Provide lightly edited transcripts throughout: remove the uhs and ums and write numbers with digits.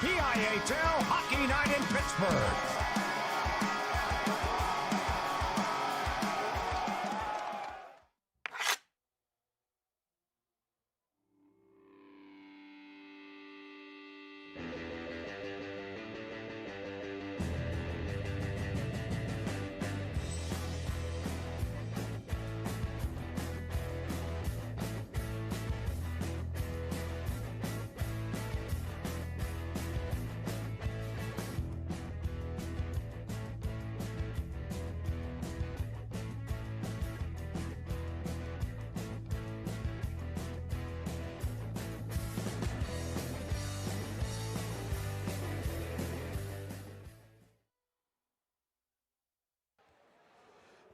PIHL Hockey Night in Pittsburgh.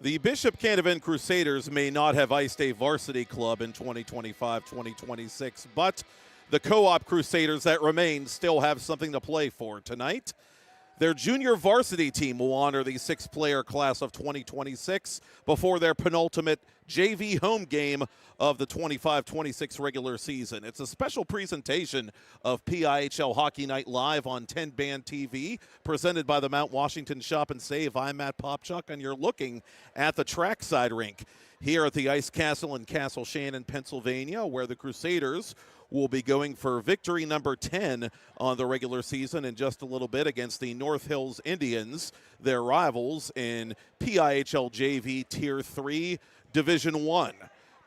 The Bishop Canevin Crusaders may not have iced a varsity club in 2025-2026, but the co-op Crusaders that remain still have something to play for tonight. Their junior varsity team will honor the 6-player class of 2026 before their penultimate JV home game of the 25-26 regular season. It's a special presentation of PIHL Hockey Night Live on TenbandTV, presented by the Mount Washington Shop and Save. I'm Matt Popchock, and you're looking at the trackside rink here at the Ice Castle in Castle Shannon, Pennsylvania, where the Crusaders will be going for victory number 10 on the regular season in just a little bit against the North Hills Indians, their rivals in PIHL JV Tier 3 Division 1.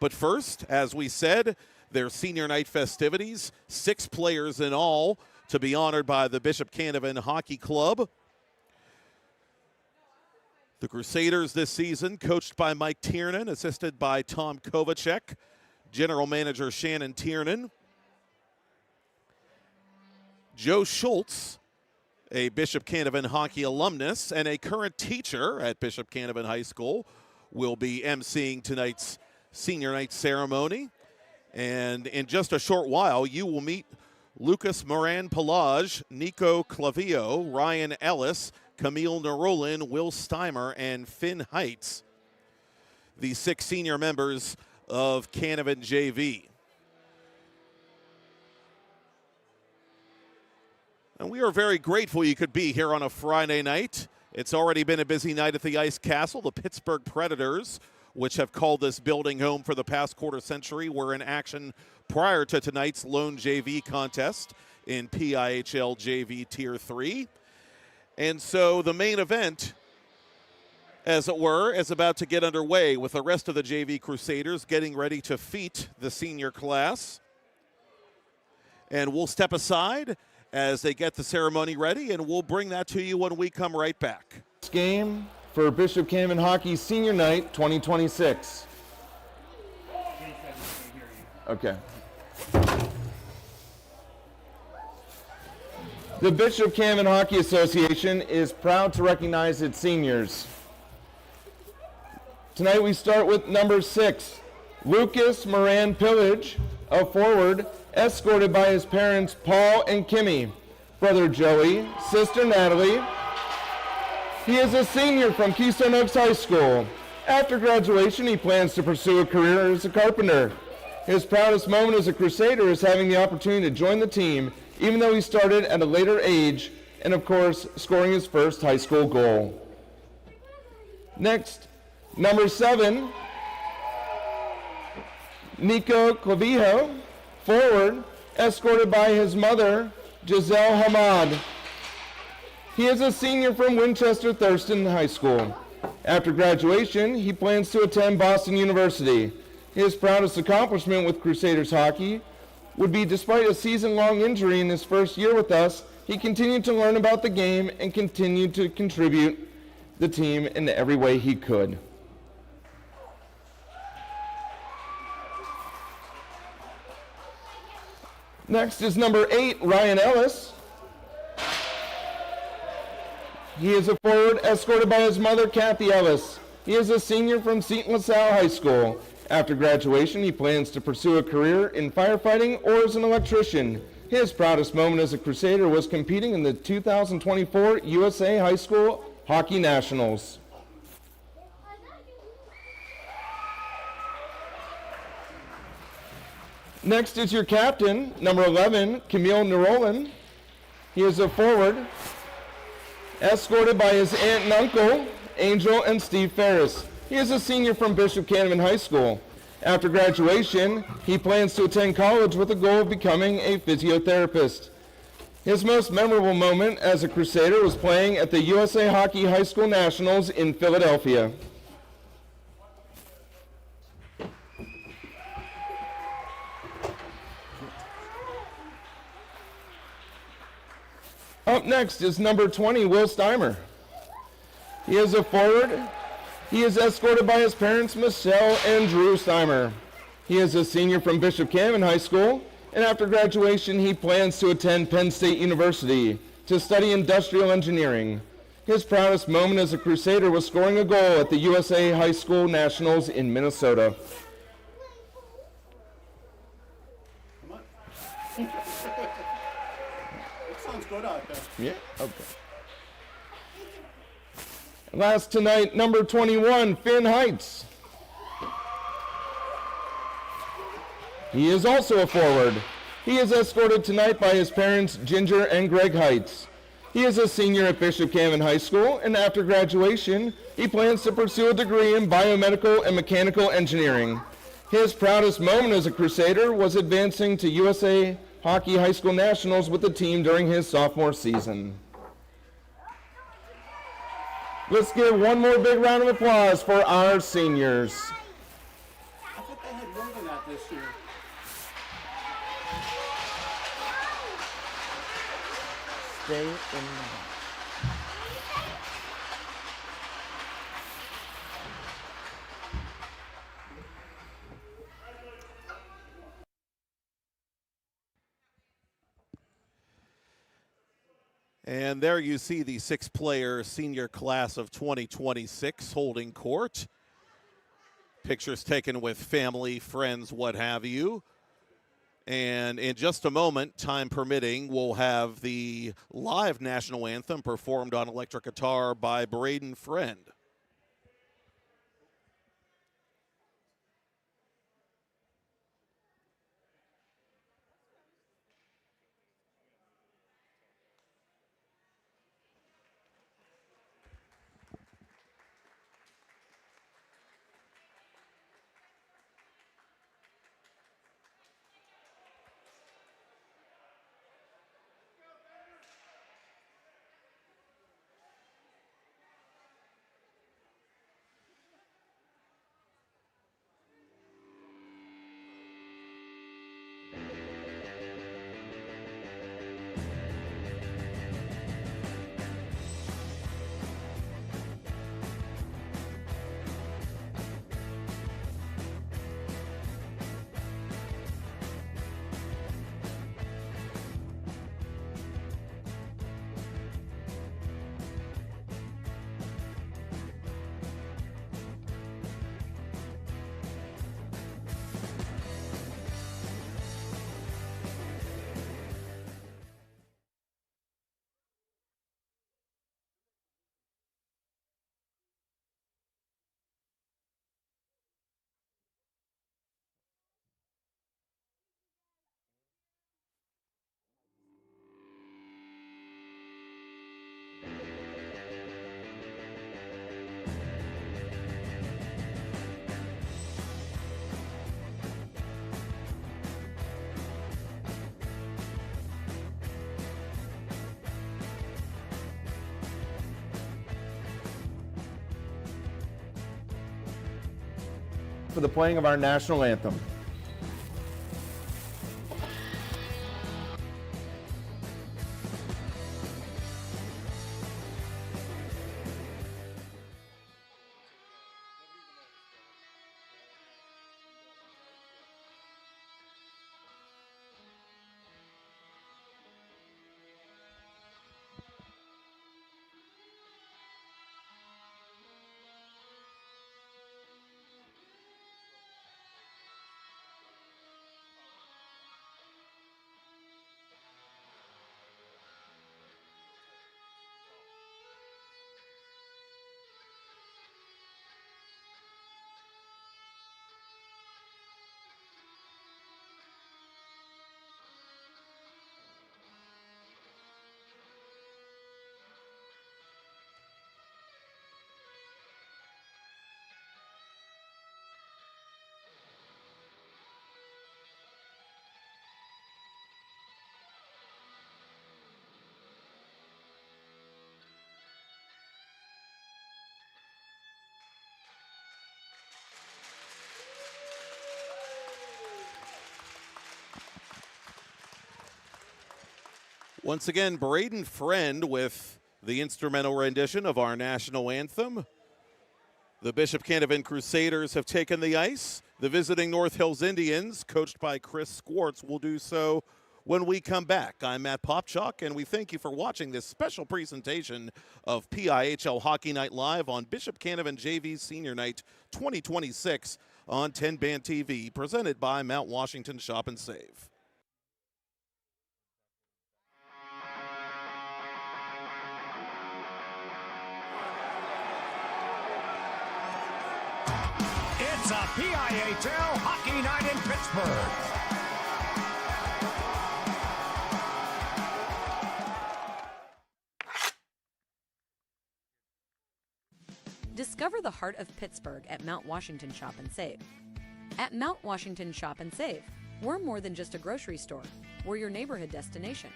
But first, as we said, their senior night festivities, 6 players in all to be honored by the Bishop Canevin Hockey Club. The Crusaders this season, coached by Mike Tiernan, assisted by Tom Kovacek, General Manager Shannon Tiernan. Joe Schultz, a Bishop Canevin hockey alumnus and a current teacher at Bishop Canevin High School, will be emceeing tonight's senior night ceremony. And in just a short while, you will meet Lucas Moran-Pelage, Nico Clavio, Ryan Ellis, Camille Nerolin, Will Steimer, and Finn Heitz, the 6 senior members of Canevin JV. And we are very grateful you could be here on a Friday night. It's already been a busy night at the Ice Castle. The Pittsburgh Predators, which have called this building home for the past quarter century, were in action prior to tonight's lone JV contest in PIHL JV Tier 3. And so the main event, as it were, is about to get underway with the rest of the JV Crusaders getting ready to feat the senior class. And we'll step aside as they get the ceremony ready, and we'll bring that to you when we come right back. Game for Bishop Canevin Hockey Senior Night 2026. Okay. The Bishop Canevin Hockey Association is proud to recognize its seniors. Tonight we start with number 6, Lucas Moran-Pelage, a forward, escorted by his parents Paul and Kimmy, brother Joey, sister Natalie. He is a senior from Keystone Oaks High School. After graduation, he plans to pursue a career as a carpenter. His proudest moment as a Crusader is having the opportunity to join the team, even though he started at a later age, and of course, scoring his first high school goal. Next, number 7, Nico Clavio, forward, escorted by his mother, Giselle Hamad. He is a senior from Winchester Thurston High School. After graduation, he plans to attend Boston University. His proudest accomplishment with Crusaders hockey would be, despite a season-long injury in his first year with us, he continued to learn about the game and continued to contribute the team in every way he could. Next is number 8, Ryan Ellis. He is a forward escorted by his mother, Kathy Ellis. He is a senior from St. LaSalle High School. After graduation, he plans to pursue a career in firefighting or as an electrician. His proudest moment as a Crusader was competing in the 2024 USA High School Hockey Nationals. Next is your captain, number 11, Camille Nerolin. He is a forward, escorted by his aunt and uncle, Angel and Steve Ferris. He is a senior from Bishop Canevin High School. After graduation, he plans to attend college with the goal of becoming a physiotherapist. His most memorable moment as a Crusader was playing at the USA Hockey High School Nationals in Philadelphia. Up next is number 20, Will Steimer. He is a forward. He is escorted by his parents, Michelle and Drew Steimer. He is a senior from Bishop Canevin High School, and after graduation, he plans to attend Penn State University to study industrial engineering. His proudest moment as a Crusader was scoring a goal at the USA High School Nationals in Minnesota. Come on. It sounds good out there. Yeah, okay. Last tonight, number 21, Finn Heights. He is also a forward. He is escorted tonight by his parents, Ginger and Greg Heights. He is a senior at Bishop Canevin High School, and after graduation, he plans to pursue a degree in biomedical and mechanical engineering. His proudest moment as a Crusader was advancing to USA Hockey High School Nationals with the team during his sophomore season. Let's give one more big round of applause for our seniors. I thought they had more than that this year. Stay in. And there you see the six-player senior class of 2026 holding court. Pictures taken with family, friends, what have you. And in just a moment, time permitting, we'll have the live national anthem performed on electric guitar by Braden Friend. For the playing of our national anthem. Once again, Braden Friend with the instrumental rendition of our national anthem. The Bishop Canevin Crusaders have taken the ice. The visiting North Hills Indians, coached by Chris Squartz, will do so when we come back. I'm Matt Popchock, and we thank you for watching this special presentation of PIHL Hockey Night Live on Bishop Canevin JV Senior Night 2026 on TenbandTV, presented by Mount Washington Shop and Save. It's a PIHL Hockey Night in Pittsburgh. Discover the heart of Pittsburgh at Mount Washington Shop and Save. At Mount Washington Shop and Save, we're more than just a grocery store. We're your neighborhood destination.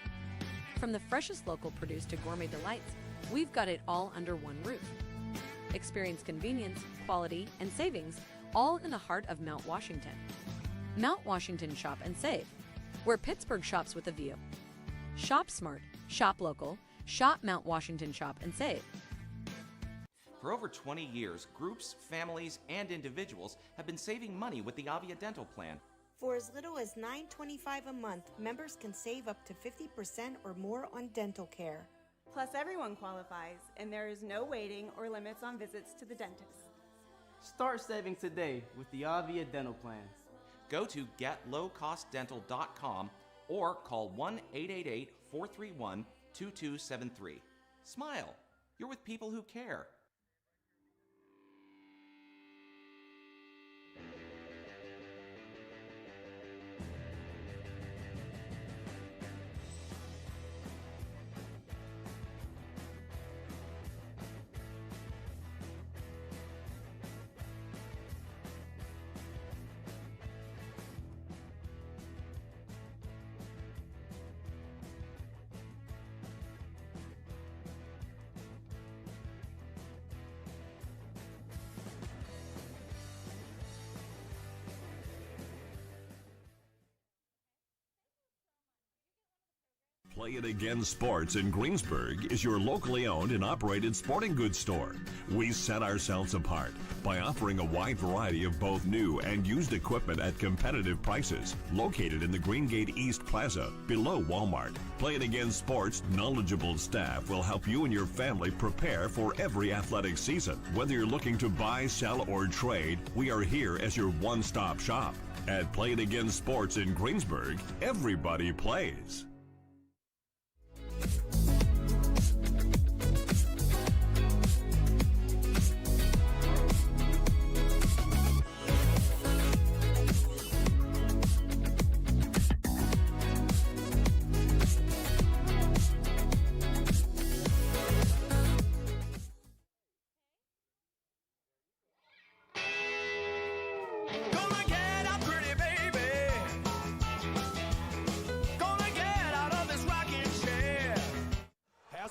From the freshest local produce to gourmet delights, we've got it all under one roof. Experience convenience, quality, and savings all in the heart of Mount Washington. Mount Washington Shop and Save, where Pittsburgh shops with a view. Shop smart, shop local, shop Mount Washington Shop and Save. For over 20 years, groups, families, and individuals have been saving money with the Avia Dental Plan. For as little as $9.25 a month, members can save up to 50% or more on dental care. Plus, everyone qualifies, and there is no waiting or limits on visits to the dentist. Start saving today with the Avia Dental Plan. Go to getlowcostdental.com or call 1-888-431-2273. Smile. You're with people who care. Play It Again Sports in Greensburg is your locally owned and operated sporting goods store. We set ourselves apart by offering a wide variety of both new and used equipment at competitive prices. Located in the Greengate East Plaza, below Walmart, Play It Again Sports' knowledgeable staff will help you and your family prepare for every athletic season. Whether you're looking to buy, sell, or trade, we are here as your one-stop shop. At Play It Again Sports in Greensburg, everybody plays.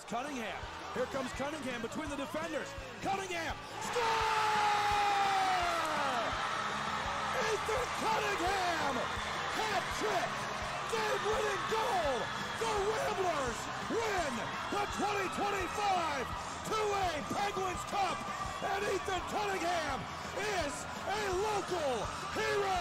Cunningham. Here comes Cunningham between the defenders. Cunningham. Score! Ethan Cunningham! Hat trick! Game-winning goal! The Ramblers win the 2025 2A Penguins Cup! And Ethan Cunningham is a local hero!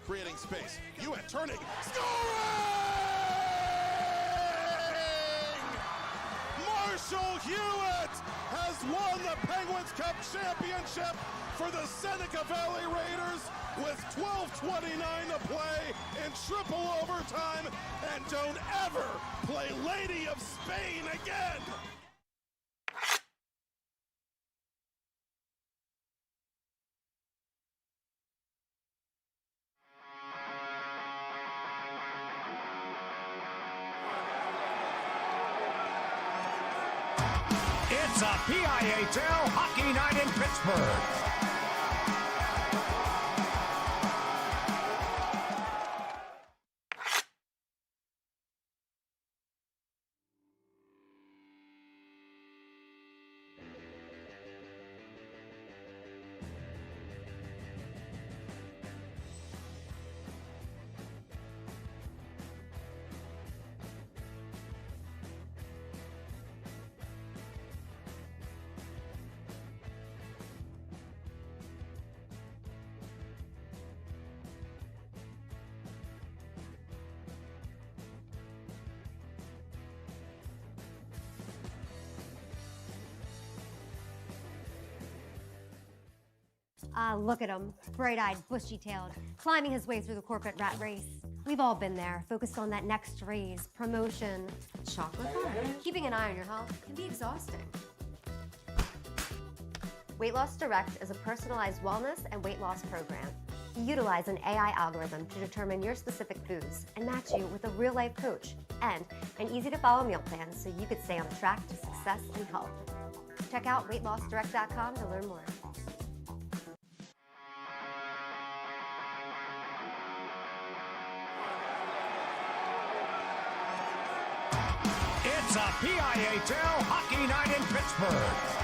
Creating space. Hewitt turning. Scoring! Marshall Hewitt has won the Penguins Cup championship for the Seneca Valley Raiders with 12:29 to play in triple overtime. And don't ever play Lady of Spain again. It's a PIHL Hockey Night in Pittsburgh. Ah, look at him, bright-eyed, bushy-tailed, climbing his way through the corporate rat race. We've all been there, focused on that next raise, promotion, chocolate bar. Keeping an eye on your health can be exhausting. Weight Loss Direct is a personalized wellness and weight loss program. We utilize an AI algorithm to determine your specific foods and match you with a real-life coach and an easy-to-follow meal plan so you could stay on track to success and health. Check out weightlossdirect.com to learn more. It's a PIHL Hockey Night in Pittsburgh.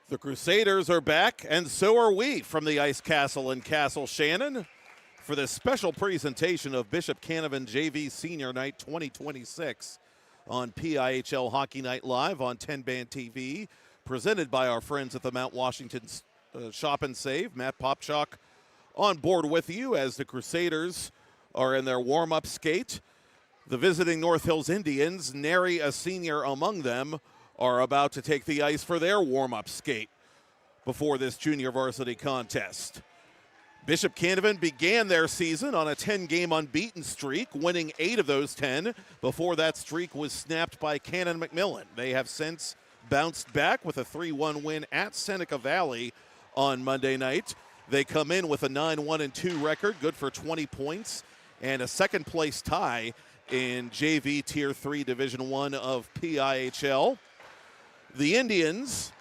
The Crusaders are back, and so are we from the Ice Castle in Castle Shannon for this special presentation of Bishop Canevin JV Senior Night 2026 on PIHL Hockey Night Live on TenbandTV, presented by our friends at the Mount Washington Shop and Save. Matt Popchock on board with you as the Crusaders are in their warm-up skate. The visiting North Hills Indians, nary a senior among them, are about to take the ice for their warm-up skate before this junior varsity contest. Bishop Canevin began their season on a 10-game unbeaten streak, winning 8 of those 10 before that streak was snapped by Cannon McMillan. They have since bounced back with a 3-1 win at Seneca Valley on Monday night. They come in with a 9-1-2 record, good for 20 points, and a second-place tie in JV Tier 3 Division I of PIHL. The Indians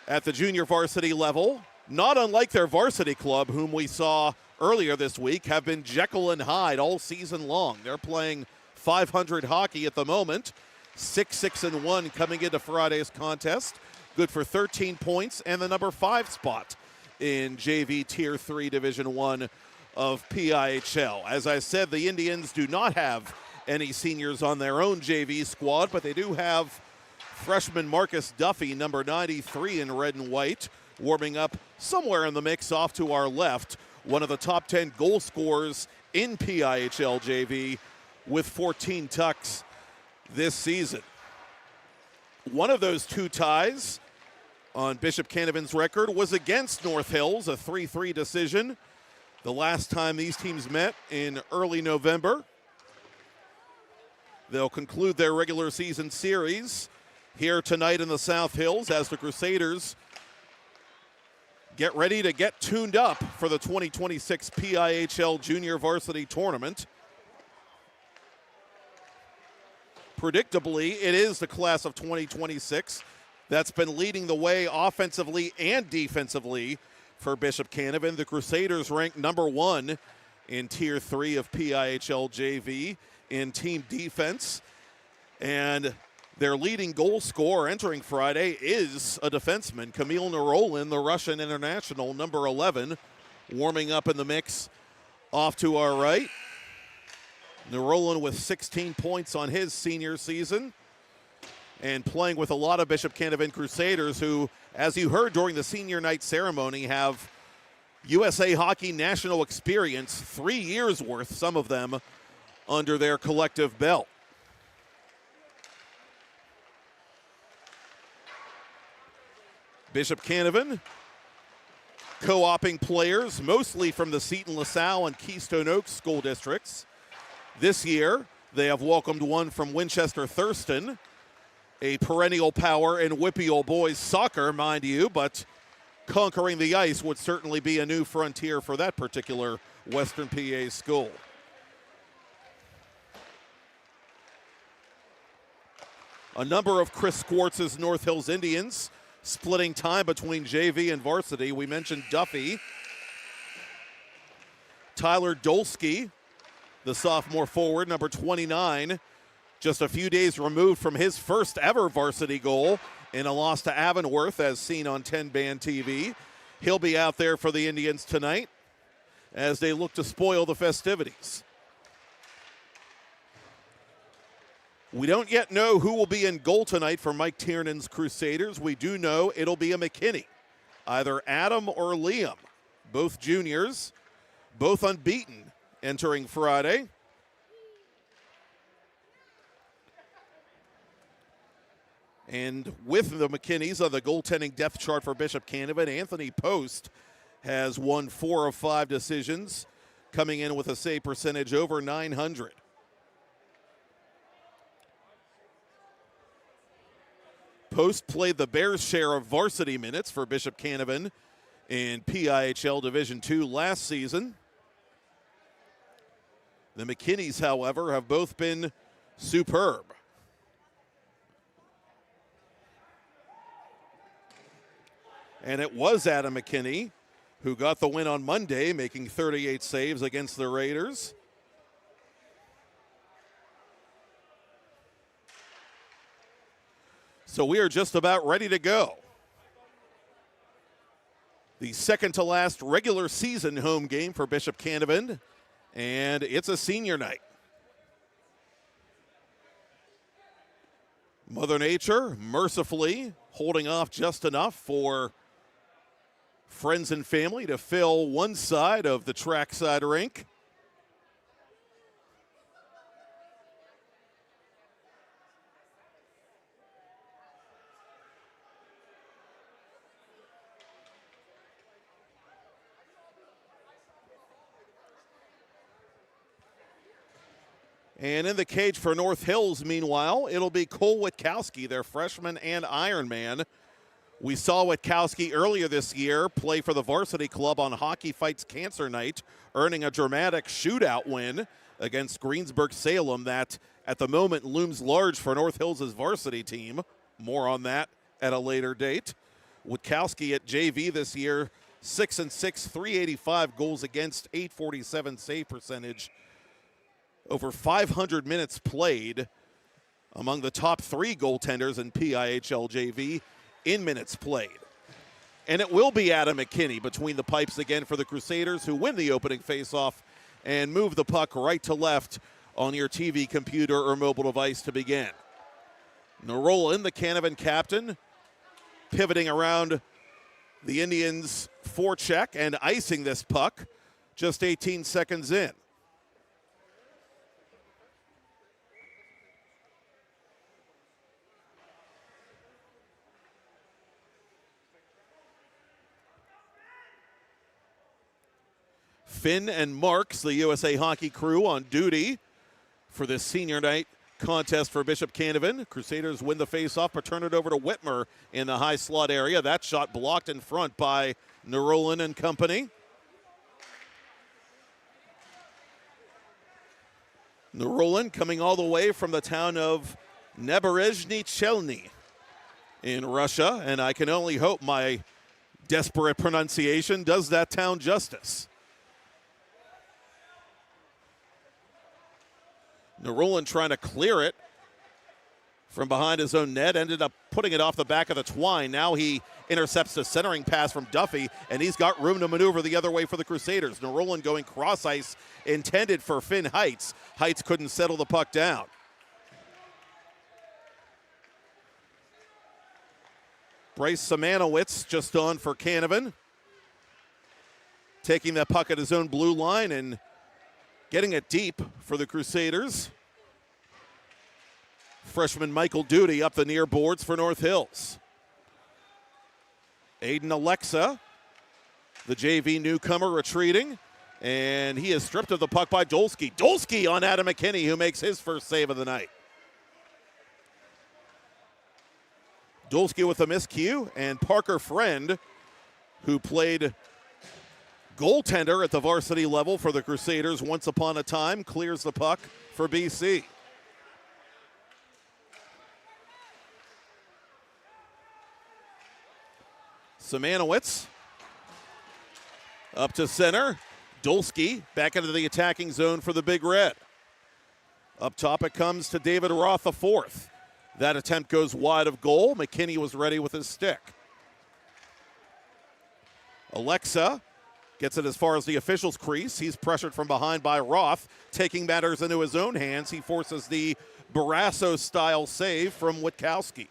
at the junior varsity level, not unlike their varsity club, whom we saw earlier this week, have been Jekyll and Hyde all season long. They're playing 500 hockey at the moment, 6-6-1 coming into Friday's contest, good for 13 points and the number 5 spot in JV Tier 3 Division I of PIHL. As I said, the Indians do not have any seniors on their own JV squad, but they do have freshman Marcus Duffy, number 93 in red and white, warming up somewhere in the mix off to our left, one of the top 10 goal scorers in PIHL JV with 14 tucks this season. One of those 2 ties on Bishop Canevin's record was against North Hills, a 3-3 decision the last time these teams met in early November. They'll conclude their regular season series here tonight in the South Hills as the Crusaders get ready to get tuned up for the 2026 PIHL Junior Varsity Tournament. Predictably, it is the class of 2026 that's been leading the way offensively and defensively for Bishop Canevin. The Crusaders ranked number 1 in Tier 3 of PIHL JV in team defense, and their leading goal scorer entering Friday is a defenseman, Kamil Narolin, the Russian international, number 11, warming up in the mix off to our right. Narolin with 16 points on his senior season and playing with a lot of Bishop Canevin Crusaders who, as you heard during the senior night ceremony, have USA Hockey national experience, 3 years worth, some of them, under their collective belt. Bishop Canevin co-oping players, mostly from the Seton LaSalle and Keystone Oaks school districts. This year, they have welcomed one from Winchester Thurston, a perennial power in Whippy Old Boys soccer, mind you, but conquering the ice would certainly be a new frontier for that particular Western PA school. A number of Chris Squartz's North Hills Indians splitting time between JV and varsity. We mentioned Duffy. Tyler Dolsky, the sophomore forward, number 29, just a few days removed from his first ever varsity goal in a loss to Avonworth, as seen on 10-Band TV. He'll be out there for the Indians tonight as they look to spoil the festivities. We don't yet know who will be in goal tonight for Mike Tiernan's Crusaders. We do know it'll be a McKinney, either Adam or Liam, both juniors, both unbeaten entering Friday. And with the McKinneys on the goaltending depth chart for Bishop Canevin, Anthony Post has won 4 of 5 decisions, coming in with a save percentage over .900. Post played the Bears' share of varsity minutes for Bishop Canevin in PIHL Division II last season. The McKinneys, however, have both been superb. And it was Adam McKinney who got the win on Monday, making 38 saves against the Raiders. So we are just about ready to go. The second to last regular season home game for Bishop Canevin, and it's a senior night. Mother Nature mercifully holding off just enough for friends and family to fill one side of the trackside rink. And in the cage for North Hills, meanwhile, it'll be Cole Witkowski, their freshman and Ironman. We saw Witkowski earlier this year play for the varsity club on Hockey Fights Cancer Night, earning a dramatic shootout win against Greensburg-Salem that, at the moment, looms large for North Hills' varsity team. More on that at a later date. Witkowski at JV this year, 6-6, 385 goals against, 847 save percentage. Over 500 minutes played, among the top 3 goaltenders in PIHL JV in minutes played. And it will be Adam McKinney between the pipes again for the Crusaders, who win the opening faceoff and move the puck right to left on your TV, computer, or mobile device to begin. Narolan, the Canevin captain, pivoting around the Indians' forecheck and icing this puck just 18 seconds in. Finn and Marks, the USA Hockey crew, on duty for this senior night contest for Bishop Canevin. Crusaders win the faceoff, but turn it over to Whitmer in the high slot area. That shot blocked in front by Narolan and company. Narolan coming all the way from the town of Neberezhny Chelny in Russia, and I can only hope my desperate pronunciation does that town justice. Narolan trying to clear it from behind his own net, ended up putting it off the back of the twine. Now he intercepts the centering pass from Duffy, and he's got room to maneuver the other way for the Crusaders. Narolan going cross ice, intended for Finn Heights. Heights couldn't settle the puck down. Bryce Simanowicz just on for Canevin, taking that puck at his own blue line and getting it deep for the Crusaders. Freshman Michael Duty up the near boards for North Hills. Aiden Alexa, the JV newcomer, retreating, and he is stripped of the puck by Dolsky. Dolsky on Adam McKinney, who makes his first save of the night. Dolsky with a miscue, and Parker Friend, who played goaltender at the varsity level for the Crusaders once upon a time, clears the puck for BC. Simanowicz up to center. Dolsky back into the attacking zone for the Big Red. Up top it comes to David Roth IV. That attempt goes wide of goal. McKinney was ready with his stick. Alexa gets it as far as the official's crease. He's pressured from behind by Roth, taking matters into his own hands. He forces the Barrasso-style save from Witkowski.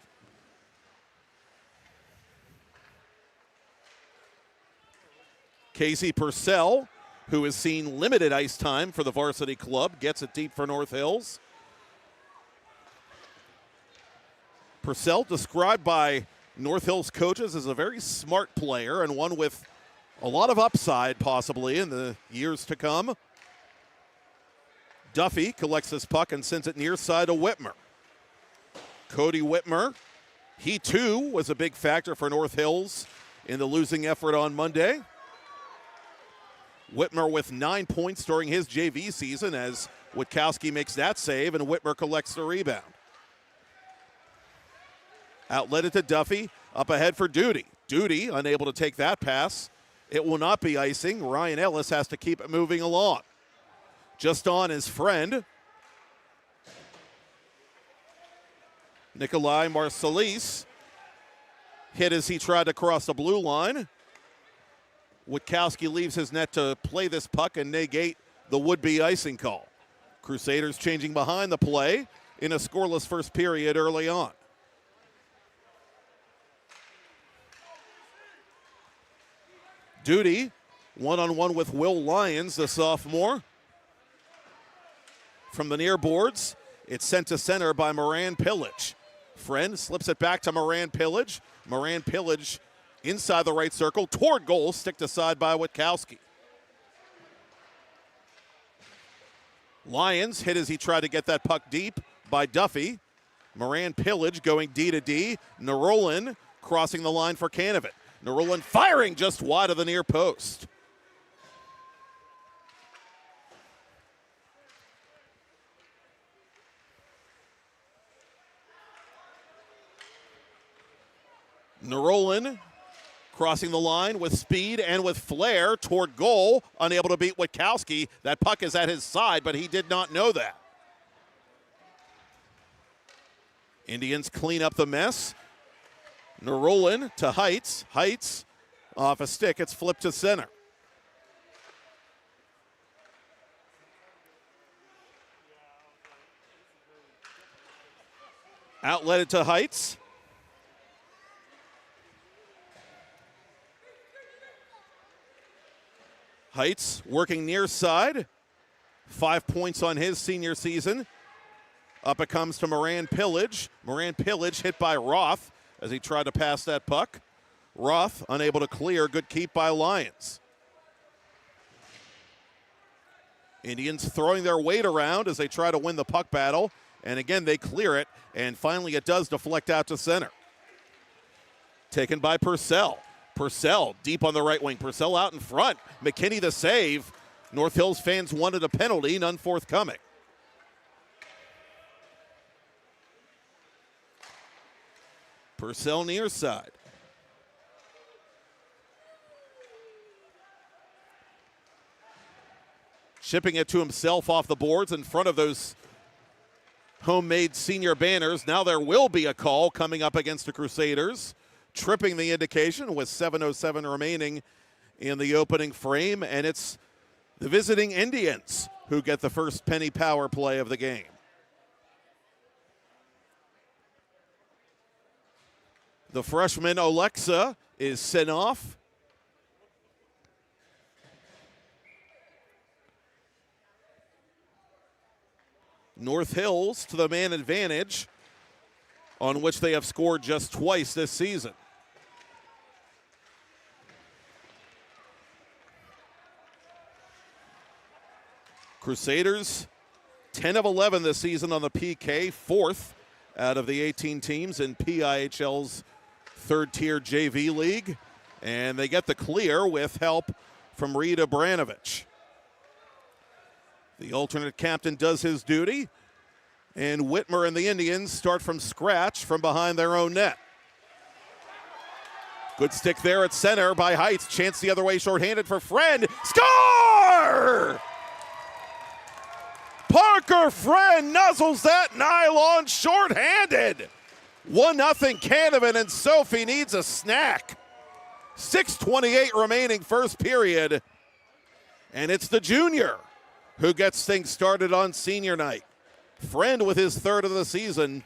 Casey Purcell, who has seen limited ice time for the varsity club, gets it deep for North Hills. Purcell, described by North Hills coaches as a very smart player and one with a lot of upside possibly in the years to come. Duffy collects this puck and sends it near side to Whitmer. Cody Whitmer, he too was a big factor for North Hills in the losing effort on Monday. Whitmer with 9 points during his JV season as Witkowski makes that save and Whitmer collects the rebound. Outlet it to Duffy, up ahead for Duty. Duty unable to take that pass. It will not be icing. Ryan Ellis has to keep it moving along. Just on his friend. Nikolai Marsalis hit as he tried to cross the blue line. Witkowski leaves his net to play this puck and negate the would-be icing call. Crusaders changing behind the play in a scoreless first period early on. Duty, one-on-one with Will Lyons, the sophomore. From the near boards, it's sent to center by Moran Pillage. Friend slips it back to Moran Pillage. Moran Pillage inside the right circle, toward goal, sticked aside by Witkowski. Lyons hit as he tried to get that puck deep by Duffy. Moran Pillage going D to D. Nerolin crossing the line for Canevin. Nerolin firing just wide of the near post. Nerolin crossing the line with speed and with flair toward goal, unable to beat Witkowski. That puck is at his side, but he did not know that. Indians clean up the mess. Nerolin to Heights. Heights off a stick. It's flipped to center. Outlet it to Heights. Heights working near side. 5 points on his senior season. Up it comes to Moran Pillage. Moran Pillage hit by Roth as he tried to pass that puck. Roth unable to clear. Good keep by Lyons. Indians throwing their weight around as they try to win the puck battle. And again, they clear it. And finally, it does deflect out to center. Taken by Purcell. Purcell deep on the right wing. Purcell out in front. McKinney the save. North Hills fans wanted a penalty, none forthcoming. Purcell near side. Chipping it to himself off the boards in front of those homemade senior banners. Now there will be a call coming up against the Crusaders. Tripping the indication with 7:07 remaining in the opening frame. And it's the visiting Indians who get the first penny power play of the game. The freshman Alexa is sent off. North Hills to the man advantage, on which they have scored just twice this season. Crusaders 10 of 11 this season on the PK, fourth out of the 18 teams in PIHL's third-tier JV league. And they get the clear with help from Reed Abranovich. The alternate captain does his duty, and Whitmer and the Indians start from scratch from behind their own net. Good stick there at center by Heights. Chance the other way, shorthanded for Friend. Score! Parker Friend nuzzles that nylon shorthanded. 1-0 Canevin, and Sophie needs a snack. 6:28 remaining first period. And it's the junior who gets things started on senior night. Friend with his third of the season.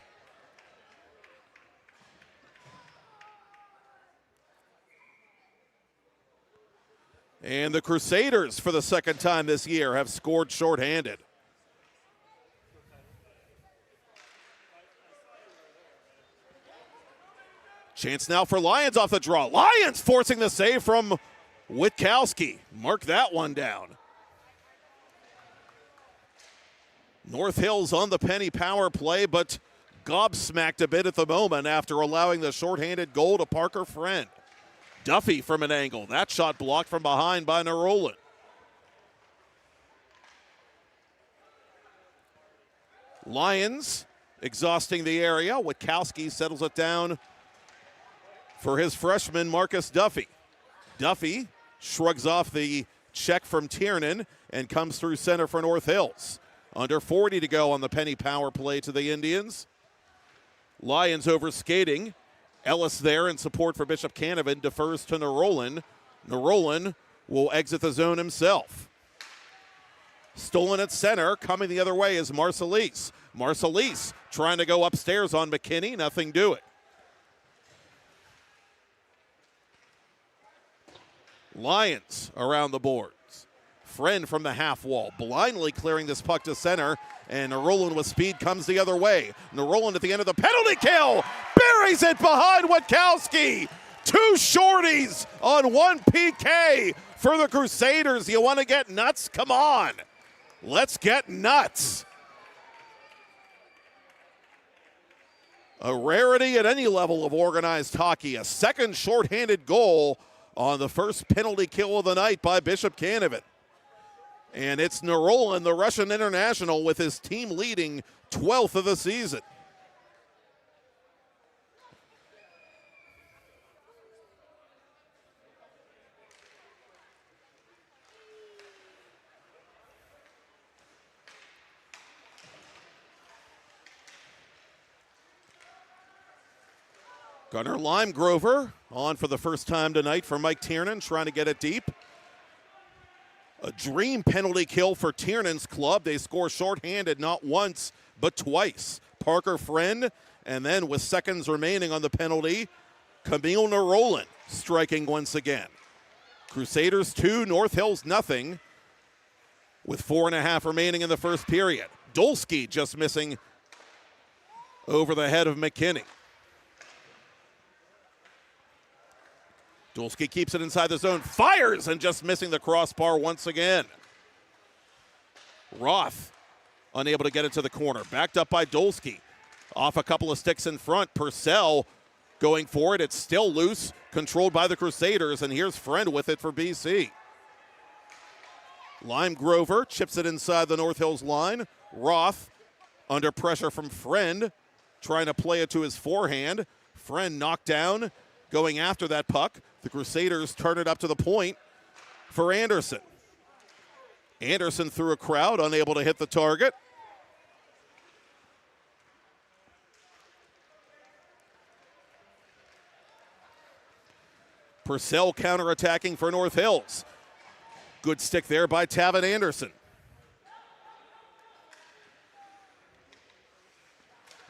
And the Crusaders, for the second time this year, have scored shorthanded. Chance now for Lions off the draw. Lions forcing the save from Witkowski. Mark that one down. North Hills on the penny power play, but gobsmacked a bit at the moment after allowing the shorthanded goal to Parker Friend. Duffy from an angle. That shot blocked from behind by Narolan. Lions exhausting the area. Witkowski settles it down for his freshman, Marcus Duffy. Duffy shrugs off the check from Tiernan and comes through center for North Hills. Under 40 to go on the penny power play to the Indians. Lions over skating. Ellis there in support for Bishop Canevin defers to Narolan. Narolan will exit the zone himself. Stolen at center. Coming the other way is Marcelise. Marcelise trying to go upstairs on McKinney. Nothing doing. Lions around the boards. Friend from the half wall, blindly clearing this puck to center, and Narolan with speed comes the other way. Narolan at the end of the penalty kill, buries it behind Witkowski. Two shorties on one PK for the Crusaders. You want to get nuts? Come on. Let's get nuts. A rarity at any level of organized hockey. A second shorthanded goal on the first penalty kill of the night by Bishop Canevin. And it's Narolan, the Russian international, with his team leading 12th of the season. Gunnar Limegrover on for the first time tonight for Mike Tiernan, trying to get it deep. A dream penalty kill for Tiernan's club. They score shorthanded not once, but twice. Parker Friend, and then with seconds remaining on the penalty, Camille Narolan striking once again. Crusaders 2, North Hills nothing, with 4.5 remaining in the first period. Dolsky just missing over the head of McKinney. Dolsky keeps it inside the zone, fires, and just missing the crossbar once again. Roth unable to get it to the corner. Backed up by Dolsky. Off a couple of sticks in front. Purcell going for it. It's still loose, controlled by the Crusaders, and here's Friend with it for BC. Limegrover chips it inside the North Hills line. Roth under pressure from Friend, trying to play it to his forehand. Friend knocked down, going after that puck. The Crusaders turn it up to the point for Anderson. Anderson through a crowd, unable to hit the target. Purcell counterattacking for North Hills. Good stick there by Tavin Anderson.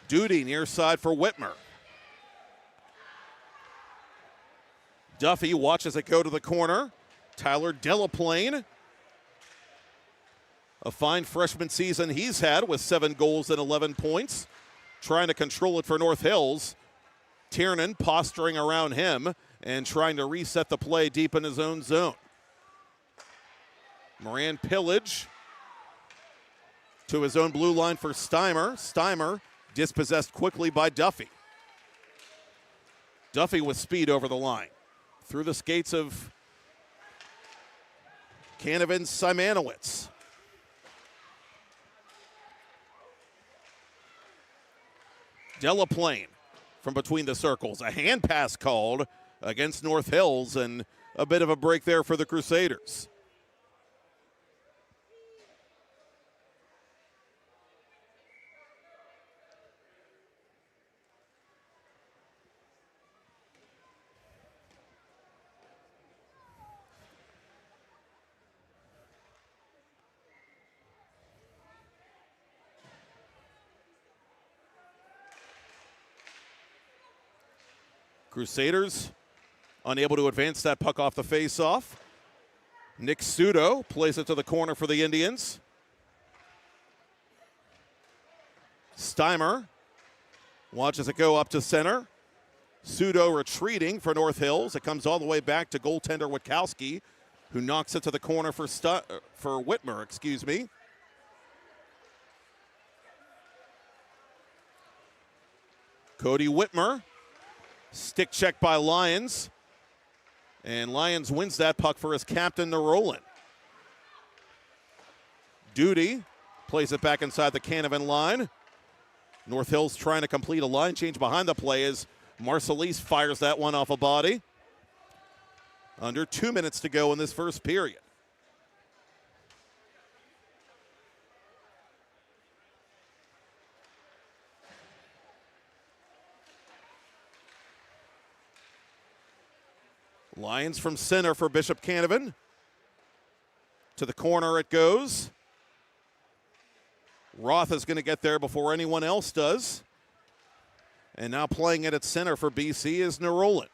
Duty near side for Whitmer. Duffy watches it go to the corner. Tyler Delaplane. A fine freshman season he's had with 7 goals and 11 points. Trying to control it for North Hills. Tiernan posturing around him and trying to reset the play deep in his own zone. Moran pillage to his own blue line for Steimer. Steimer dispossessed quickly by Duffy. Duffy with speed over the line. Through the skates of Canevin Simanowicz. Delaplane from between the circles. A hand pass called against North Hills, and a bit of a break there for the Crusaders. Crusaders unable to advance that puck off the face-off. Nick Sudo plays it to the corner for the Indians. Steimer watches it go up to center. Sudo retreating for North Hills. It comes all the way back to goaltender Witkowski, who knocks it to the corner for Whitmer, excuse me. Cody Whitmer, stick check by Lyons. And Lyons wins that puck for his captain, Nerolin. Duty plays it back inside the Canevin line. North Hills trying to complete a line change behind the play as Marcelise fires that one off a body. Under 2 minutes to go in this first period. Lions from center for Bishop Canevin. To the corner it goes. Roth is going to get there before anyone else does. And now playing it at center for BC is Nerolin.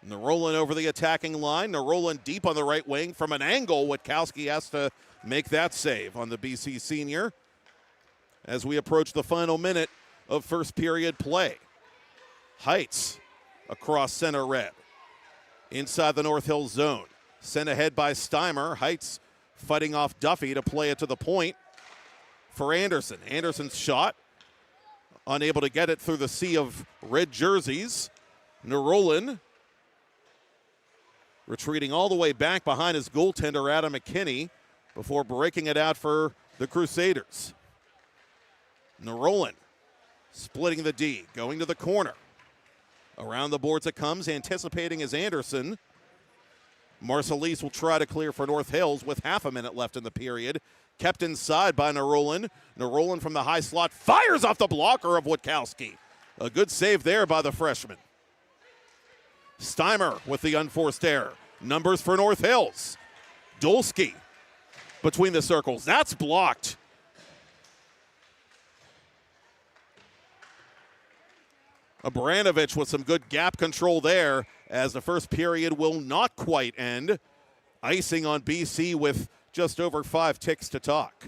Nerolin over the attacking line. Nerolin deep on the right wing from an angle. Witkowski has to make that save on the BC senior as we approach the final minute of first period play. Heights across center red. Inside the North Hills zone. Sent ahead by Steimer. Heights fighting off Duffy to play it to the point for Anderson. Anderson's shot. Unable to get it through the sea of red jerseys. Nerolin retreating all the way back behind his goaltender, Adam McKinney, before breaking it out for the Crusaders. Nerolin splitting the D, going to the corner. Around the boards it comes, anticipating is Anderson. Marcelise will try to clear for North Hills with half a minute left in the period. Kept inside by Nerolin. Nerolin from the high slot fires off the blocker of Witkowski. A good save there by the freshman. Steimer with the unforced error. Numbers for North Hills. Dolsky between the circles. That's blocked. Abranovich with some good gap control there as the first period will not quite end. Icing on BC with just over 5 ticks to talk.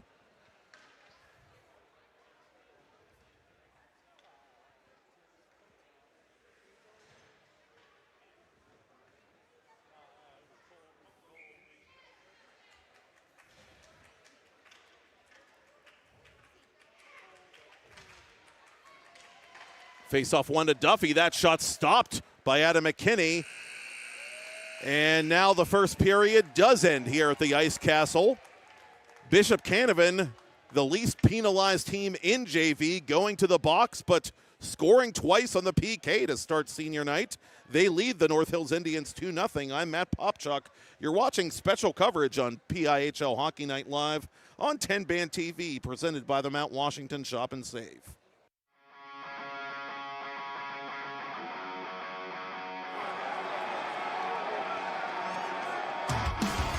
Face off one to Duffy. That shot stopped by Adam McKinney. And now the first period does end here at the Ice Castle. Bishop Canevin, the least penalized team in JV, going to the box, but scoring twice on the PK to start senior night. They lead the North Hills Indians 2-0. I'm Matt Popchock. You're watching special coverage on PIHL Hockey Night Live on TenbandTV, presented by the Mount Washington Shop and Save.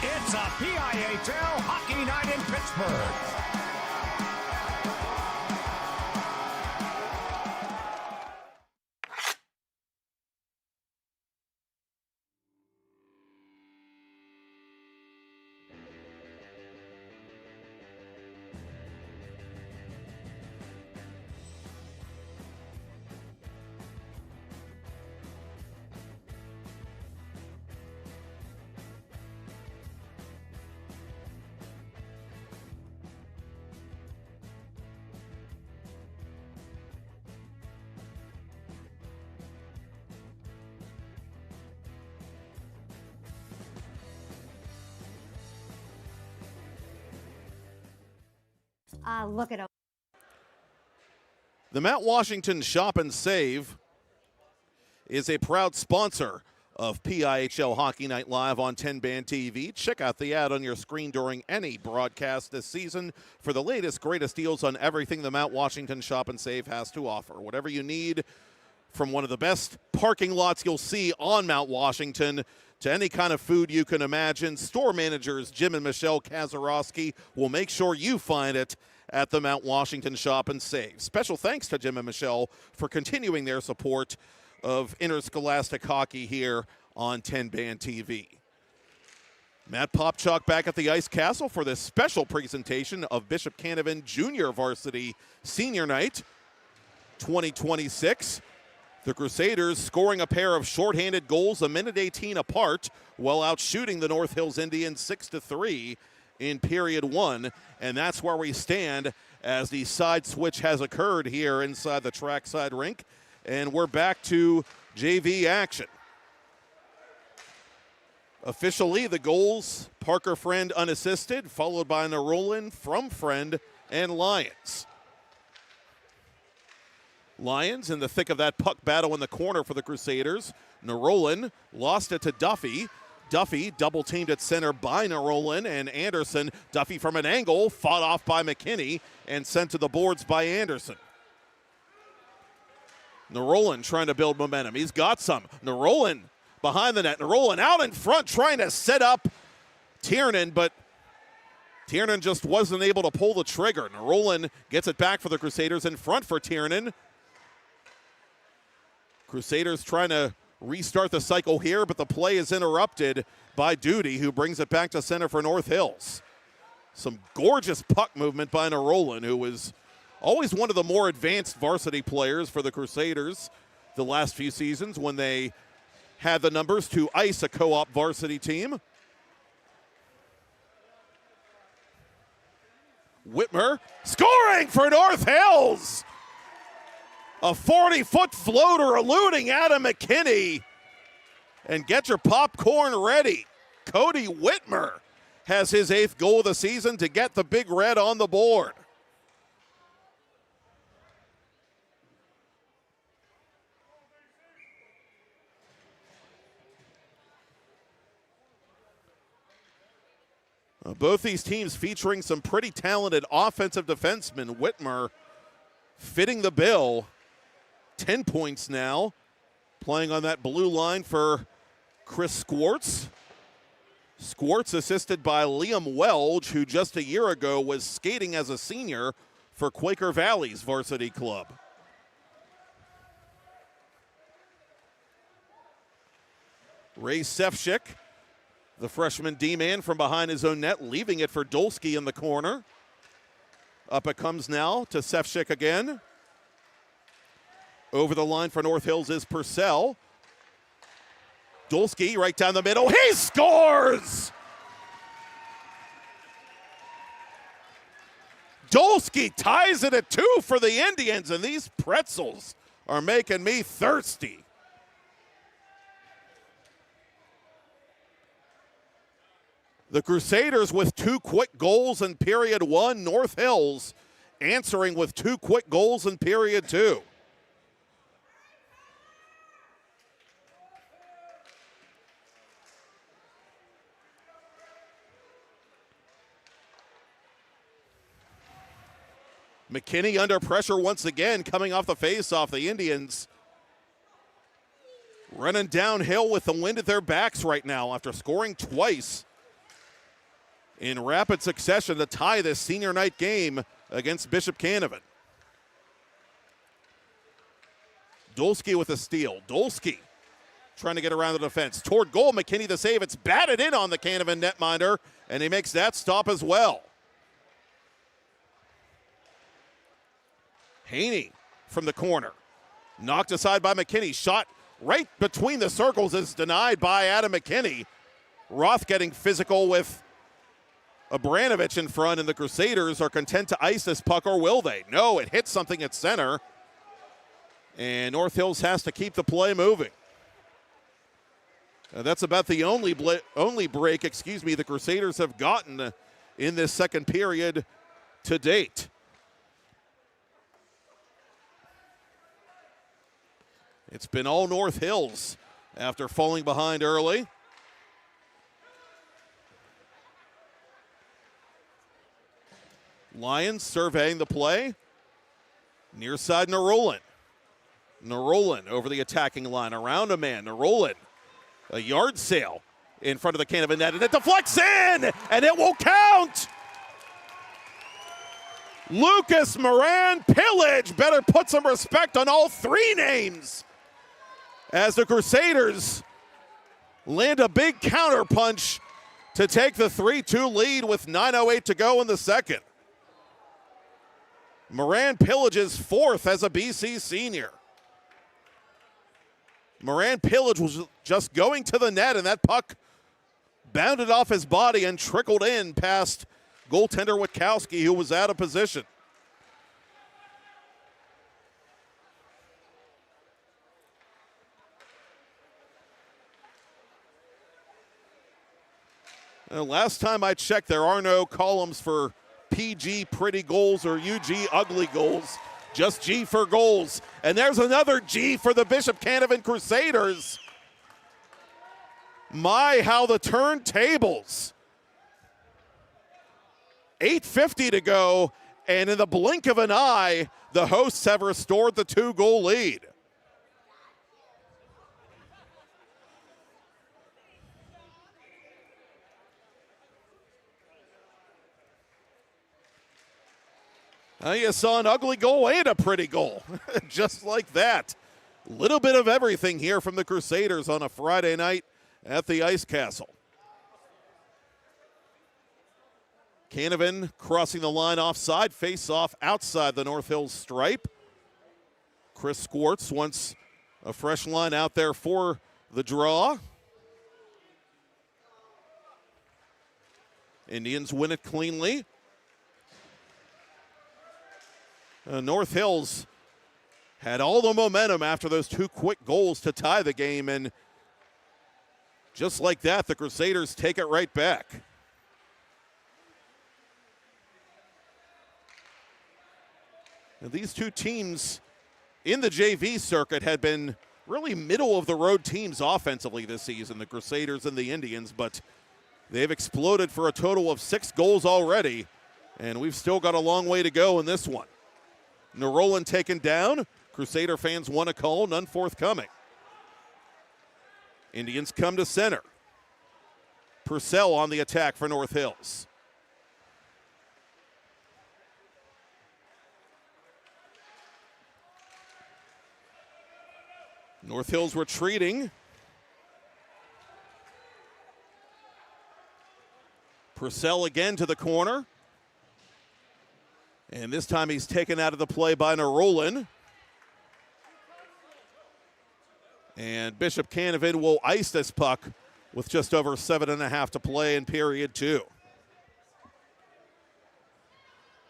It's a PIHL Hockey Night in Pittsburgh. Look at him. The Mount Washington Shop and Save is a proud sponsor of PIHL Hockey Night Live on TenbandTV. Check out the ad on your screen during any broadcast this season for the latest, greatest deals on everything the Mount Washington Shop and Save has to offer. Whatever you need, from one of the best parking lots you'll see on Mount Washington to any kind of food you can imagine, store managers Jim and Michelle Kazarowski will make sure you find it at the Mount Washington Shop and Save. Special thanks to Jim and Michelle for continuing their support of interscholastic hockey here on TenbandTV. Matt Popchock back at the Ice Castle for this special presentation of Bishop Canevin Junior Varsity Senior Night 2026. The Crusaders scoring a pair of shorthanded goals a minute 18 apart while outshooting the North Hills Indians 6-3 in period one. And that's where we stand as the side switch has occurred here inside the trackside rink. And we're back to JV action. Officially, the goals, Parker Friend unassisted, followed by Narolan from Friend and Lyons. Lyons in the thick of that puck battle in the corner for the Crusaders. Narolan lost it to Duffy. Duffy double-teamed at center by Narolan and Anderson. Duffy from an angle, fought off by McKinney and sent to the boards by Anderson. Narolan trying to build momentum. He's got some. Narolan behind the net. Narolan out in front trying to set up Tiernan, but Tiernan just wasn't able to pull the trigger. Narolan gets it back for the Crusaders in front for Tiernan. Crusaders trying to restart the cycle here, but the play is interrupted by Duty, who brings it back to center for North Hills. Some gorgeous puck movement by Narolan, who was always one of the more advanced varsity players for the Crusaders the last few seasons when they had the numbers to ice a co-op varsity team. Whitmer scoring for North Hills. A 40-foot floater eluding Adam McKinney. And get your popcorn ready. Cody Whitmer has his 8th goal of the season to get the Big Red on the board. Both these teams featuring some pretty talented offensive defensemen. Whitmer fitting the bill. 10 points now. Playing on that blue line for Chris Squartz. Squartz assisted by Liam Welge, who just a year ago was skating as a senior for Quaker Valley's varsity club. Ray Sefcik, the freshman D-man from behind his own net, leaving it for Dolsky in the corner. Up it comes now to Sefcik again. Over the line for North Hills is Purcell. Dolsky right down the middle. He scores! Dolsky ties it at 2 for the Indians, and these pretzels are making me thirsty. The Crusaders with 2 quick goals in period one. North Hills answering with 2 quick goals in period two. McKinney under pressure once again, coming off the face-off. The Indians running downhill with the wind at their backs right now after scoring twice in rapid succession to tie this senior night game against Bishop Canevin. Dolsky with a steal. Dolsky trying to get around the defense. Toward goal, McKinney the save. It's batted in on the Canevin netminder, and he makes that stop as well. Haney from the corner. Knocked aside by McKinney. Shot right between the circles is denied by Adam McKinney. Roth getting physical with Abranovich in front, and the Crusaders are content to ice this puck, or will they? No, it hits something at center. And North Hills has to keep the play moving. That's about the only break, the Crusaders have gotten in this second period to date. It's been all North Hills after falling behind early. Lions surveying the play. Near side, Narolan. Narolan over the attacking line, around a man. Narolan, a yard sale in front of the Canevin net, and it deflects in, and it will count. Lucas Moran Pillage better put some respect on all three names as the Crusaders land a big counterpunch to take the 3-2 lead with 9:08 to go in the second. Moran Pillage's fourth as a BC senior. Moran Pillage was just going to the net, and that puck bounded off his body and trickled in past goaltender Witkowski, who was out of position. Last time I checked, there are no columns for PG pretty goals or UG ugly goals, just G for goals. And there's another G for the Bishop Canevin Crusaders. My, how the turntables. 8:50 to go, and in the blink of an eye, the hosts have restored the 2-goal lead. You saw an ugly goal and a pretty goal, just like that. Little bit of everything here from the Crusaders on a Friday night at the Ice Castle. Canevin crossing the line offside, face-off outside the North Hills stripe. Chris Squartz wants a fresh line out there for the draw. Indians win it cleanly. North Hills had all the momentum after those two quick goals to tie the game, and just like that, the Crusaders take it right back. And these two teams in the JV circuit had been really middle-of-the-road teams offensively this season, the Crusaders and the Indians, but they've exploded for a total of 6 goals already, and we've still got a long way to go in this one. Narolan taken down. Crusader fans want a call, none forthcoming. Indians come to center. Purcell on the attack for North Hills. North Hills retreating. Purcell again to the corner. And this time he's taken out of the play by Narolan. And Bishop Canevin will ice this puck with just over 7.5 to play in period 2.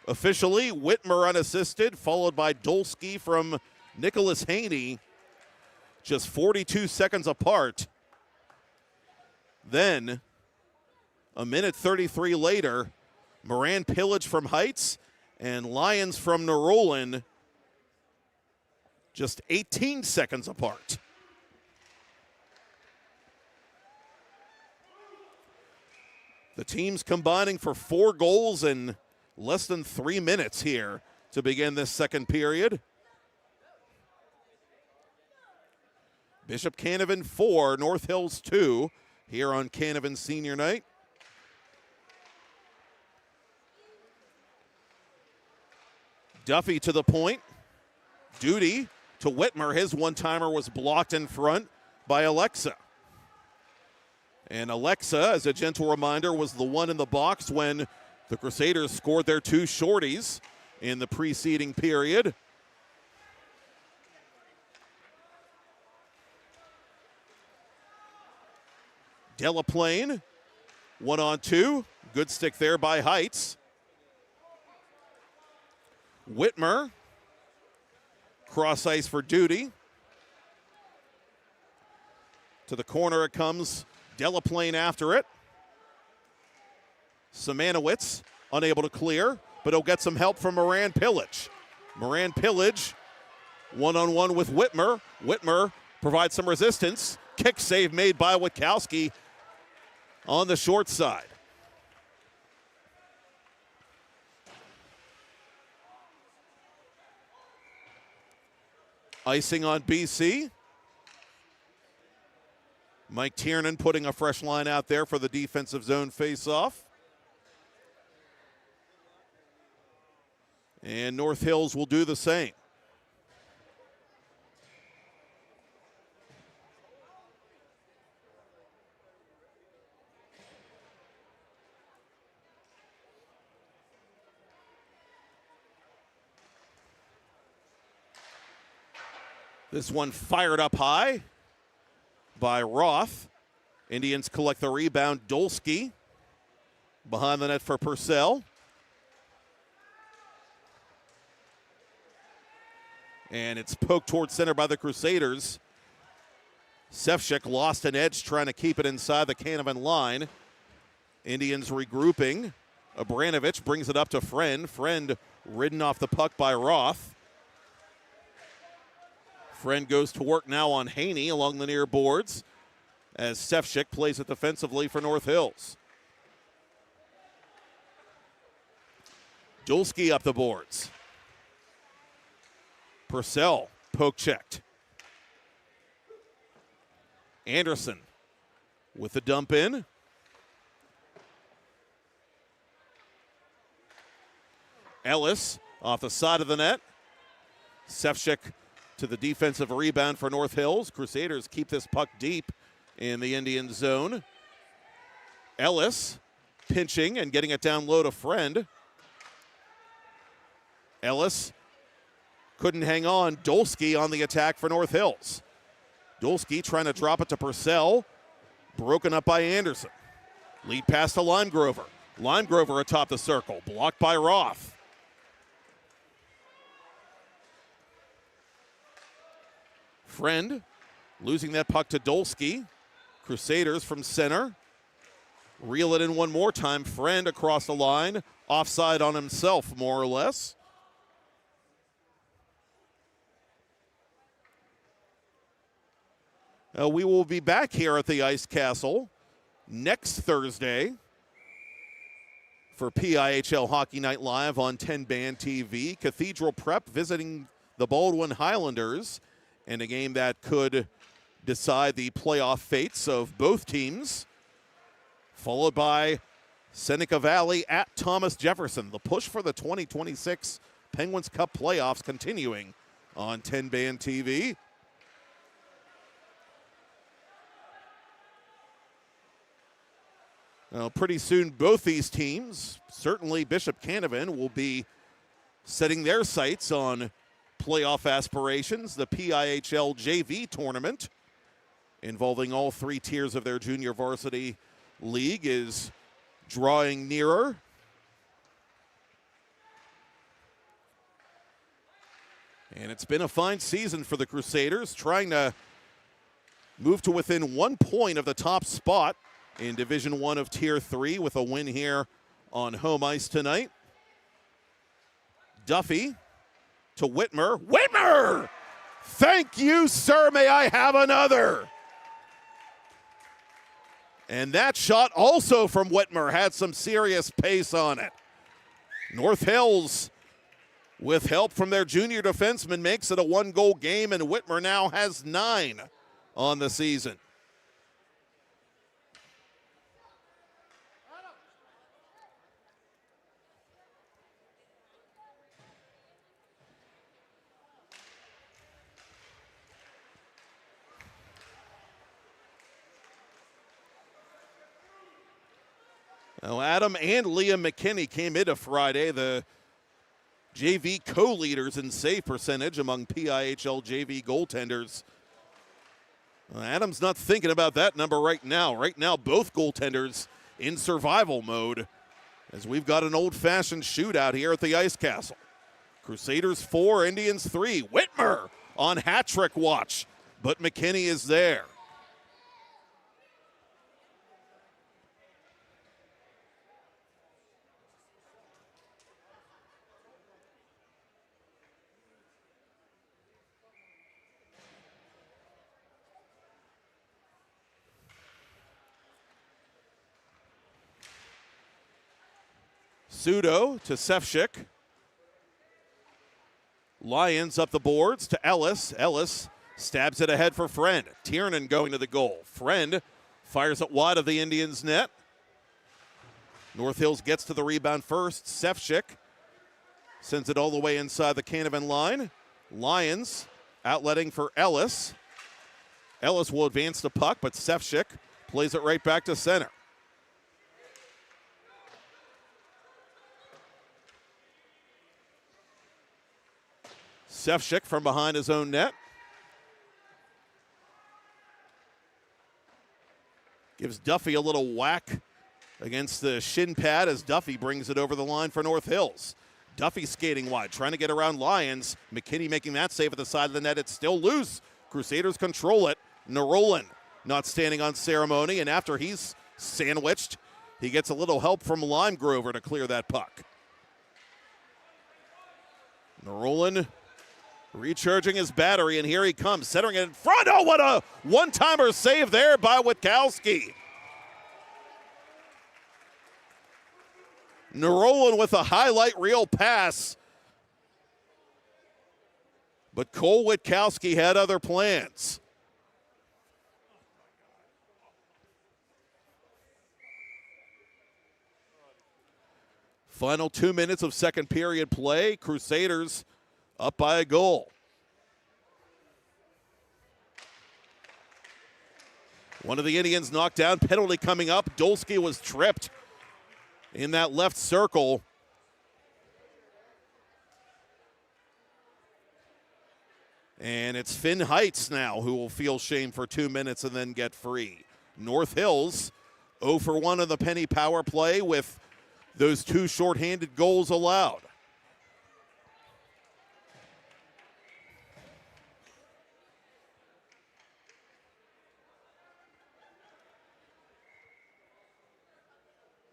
Officially, Whitmer unassisted, followed by Dolsky from Nicholas Haney, just 42 seconds apart. Then, a minute 33 later, Moran Pillage from Heights and Lyons from Narolan, just 18 seconds apart. The teams combining for 4 goals in less than 3 minutes here to begin this second period. Bishop Canevin 4, North Hills 2 here on Canevin Senior Night. Duffy to the point. Duty to Whitmer. His one-timer was blocked in front by Alexa. And Alexa, as a gentle reminder, was the one in the box when the Crusaders scored their 2 shorties in the preceding period. Delaplane, 1-on-2. Good stick there by Heights. Whitmer, cross ice for Duty. To the corner it comes. Delaplane after it. Simanowicz unable to clear, but he'll get some help from Moran Pillage. Moran Pillage, 1-on-1 with Whitmer. Whitmer provides some resistance. Kick save made by Witkowski on the short side. Icing on BC. Mike Tiernan putting a fresh line out there for the defensive zone faceoff. And North Hills will do the same. This one fired up high by Roth. Indians collect the rebound. Dolsky behind the net for Purcell. And it's poked towards center by the Crusaders. Sefcik lost an edge trying to keep it inside the Canevin line. Indians regrouping. Abranovich brings it up to Friend. Friend ridden off the puck by Roth. Friend goes to work now on Haney along the near boards as Sefcik plays it defensively for North Hills. Dulski up the boards. Purcell poke checked. Anderson with the dump in. Ellis off the side of the net. Sefcik to the defensive rebound for North Hills. Crusaders keep this puck deep in the Indian zone. Ellis pinching and getting it down low to Friend. Ellis couldn't hang on. Dolsky on the attack for North Hills. Dolsky trying to drop it to Purcell. Broken up by Anderson. Lead pass to Limegrover. Limegrover atop the circle. Blocked by Roth. Friend losing that puck to Dolsky. Crusaders from center. Reel it in one more time. Friend across the line. Offside on himself, more or less. We will be back here at the Ice Castle next Thursday for PIHL Hockey Night Live on TenbandTV. Cathedral Prep visiting the Baldwin Highlanders in a game that could decide the playoff fates of both teams, followed by Seneca Valley at Thomas Jefferson. The push for the 2026 Penguins Cup playoffs continuing on TenbandTV. Pretty soon, both these teams, certainly Bishop Canevin, will be setting their sights on playoff aspirations. The PIHL JV tournament, involving all three tiers of their junior varsity league, is drawing nearer. And it's been a fine season for the Crusaders, trying to move to within 1 point of the top spot in Division I of Tier 3 with a win here on home ice tonight. Duffy to Whitmer. Whitmer! Thank you, sir. May I have another? And that shot also from Whitmer had some serious pace on it. North Hills, with help from their junior defenseman, makes it a one-goal game, and Whitmer now has 9 on the season. Now, Adam and Liam McKinney came into Friday, the JV co-leaders in save percentage among PIHL JV goaltenders. Adam's not thinking about that number right now. Right now, both goaltenders in survival mode, as we've got an old-fashioned shootout here at the Ice Castle. Crusaders 4, Indians 3. Whitmer on hat-trick watch, but McKinney is there. Sudo to Sefcik. Lions up the boards to Ellis. Ellis stabs it ahead for Friend. Tiernan going to the goal. Friend fires it wide of the Indians' net. North Hills gets to the rebound first. Sefcik Sends it all the way inside the Canevin line. Lions outletting for Ellis. Ellis will advance the puck, but Sefcik plays it right back to center. Sefcik from behind his own net. Gives Duffy a little whack against the shin pad as Duffy brings it over the line for North Hills. Duffy skating wide, trying to get around Lions. McKinney making that save at the side of the net. It's still loose. Crusaders control it. Narolan not standing on ceremony, and after he's sandwiched, he gets a little help from Limegrover to clear that puck. Narolan recharging his battery, and here he comes, centering it in front. Oh, what a one-timer save there by Witkowski. Narolan with a highlight reel pass. But Cole Witkowski had other plans. Final 2 minutes of second period play. Crusaders up by a goal. One of the Indians knocked down. Penalty coming up. Dolsky was tripped in that left circle. And it's Finn Heights now who will feel shame for 2 minutes and then get free. North Hills 0 for 1 on the penny power play with those 2 shorthanded goals allowed.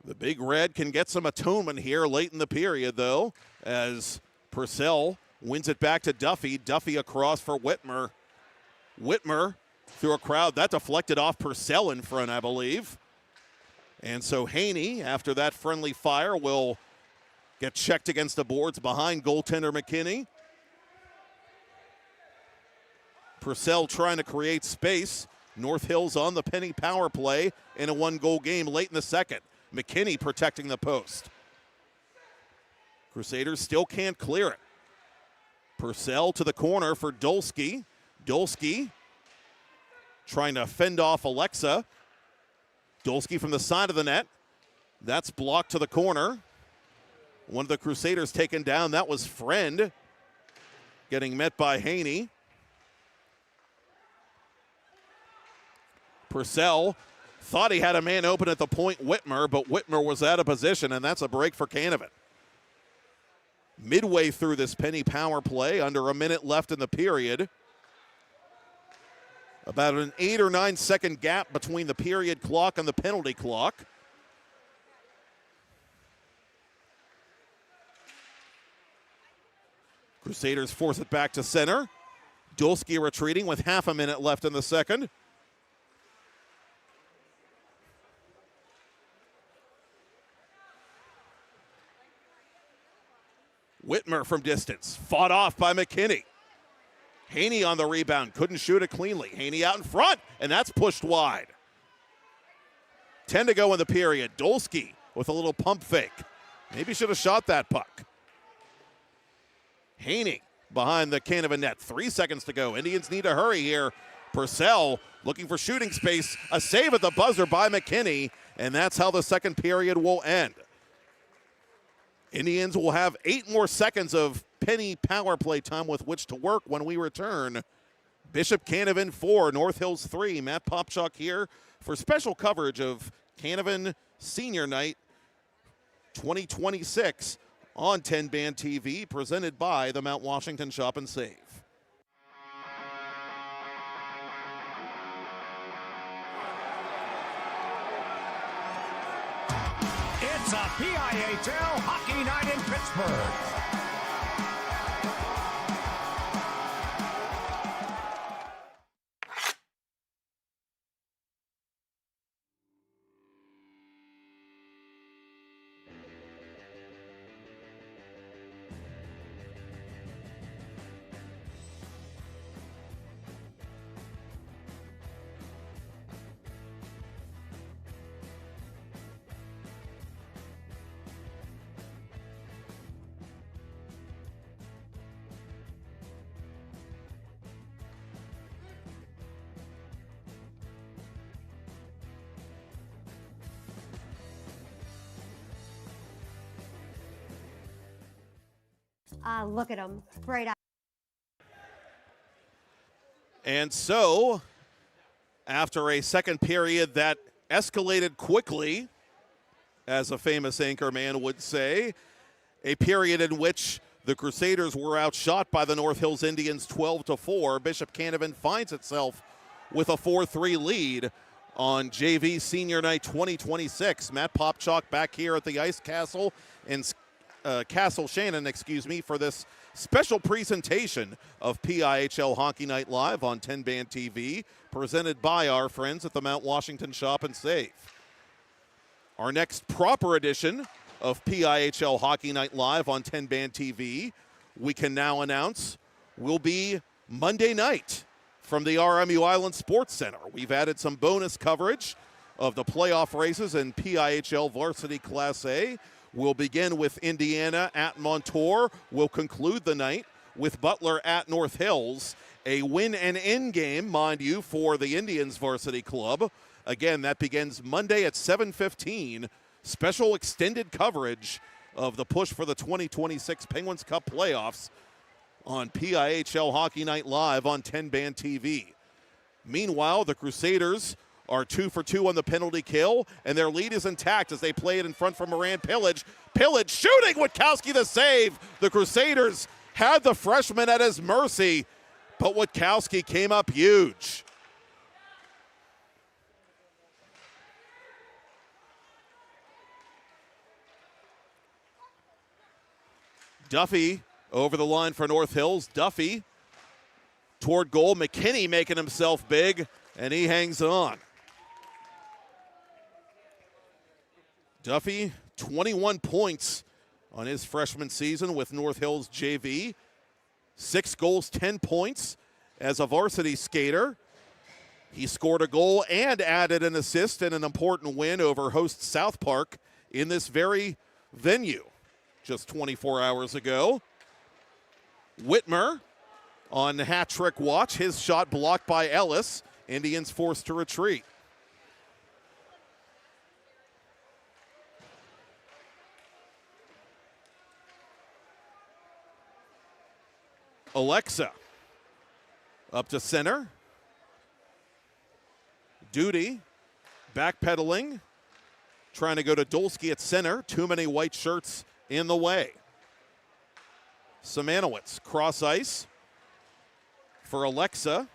The Big Red can get some atonement here late in the period, though, as Purcell wins it back to Duffy. Duffy across for Whitmer. Whitmer through a crowd. That deflected off Purcell in front, I believe. And so Haney, after that friendly fire, will get checked against the boards behind goaltender McKinney. Purcell trying to create space. North Hills on the penny power play in a 1-goal game late in the second. McKinney protecting the post. Crusaders still can't clear it. Purcell to the corner for Dolsky. Dolsky trying to fend off Alexa. Dolsky from the side of the net. That's blocked to the corner. One of the Crusaders taken down. That was Friend. Getting met by Haney. Purcell thought he had a man open at the point, Whitmer, but Whitmer was out of position, and that's a break for Canevin. Midway through this penny power play, under a minute left in the period. About an 8 or 9 second gap between the period clock and the penalty clock. Crusaders force it back to center. Dolsky retreating with half a minute left in the second. Whitmer from distance, fought off by McKinney. Haney on the rebound, couldn't shoot it cleanly. Haney out in front, and that's pushed wide. 10 to go in the period. Dolsky with a little pump fake. Maybe should have shot that puck. Haney behind the Canevin net. 3 seconds to go. Indians need to hurry here. Purcell looking for shooting space. A save at the buzzer by McKinney, and that's how the second period will end. Indians will have 8 more seconds of penny power play time with which to work when we return. Bishop Canevin 4, North Hills 3. Matt Popchock here for special coverage of Canevin Senior Night 2026 on TenbandTV, presented by the Mount Washington Shop and Save. It's a pihl Hockey Night in Pittsburgh. Look at him. Bright eye. And so, after a second period that escalated quickly, as a famous anchor man would say, a period in which the Crusaders were outshot by the North Hills Indians 12-4, Bishop Canevin finds itself with a 4-3 lead on JV Senior Night 2026. Matt Popchock back here at the Ice Castle in Castle Shannon, for this special presentation of PIHL Hockey Night Live on TenbandTV, presented by our friends at the Mount Washington Shop and Save. Our next proper edition of PIHL Hockey Night Live on TenbandTV, we can now announce, will be Monday night from the RMU Island Sports Center. We've added some bonus coverage of the playoff races in PIHL Varsity Class A. We'll begin with Indiana at Montour. We'll conclude the night with Butler at North Hills. A win and in game, mind you, for the Indians Varsity Club. Again, that begins Monday at 7:15. Special extended coverage of the push for the 2026 Penguins Cup playoffs on PIHL Hockey Night Live on TenbandTV. Meanwhile, the Crusaders are 2 for 2 on the penalty kill, and their lead is intact as they play it in front from Moran Pillage. Pillage shooting, Witkowski the save. The Crusaders had the freshman at his mercy, but Witkowski came up huge. Duffy over the line for North Hills. Duffy toward goal. McKinney making himself big, and he hangs on. Duffy, 21 points on his freshman season with North Hills JV. 6 goals, 10 points as a varsity skater. He scored a goal and added an assist in an important win over host South Park in this very venue just 24 hours ago. Whitmer on hat trick watch. His shot blocked by Ellis. Indians forced to retreat. Alexa up to center. Duty backpedaling, trying to go to Dolsky at center. Too many white shirts in the way. Simanowicz cross ice for Alexa.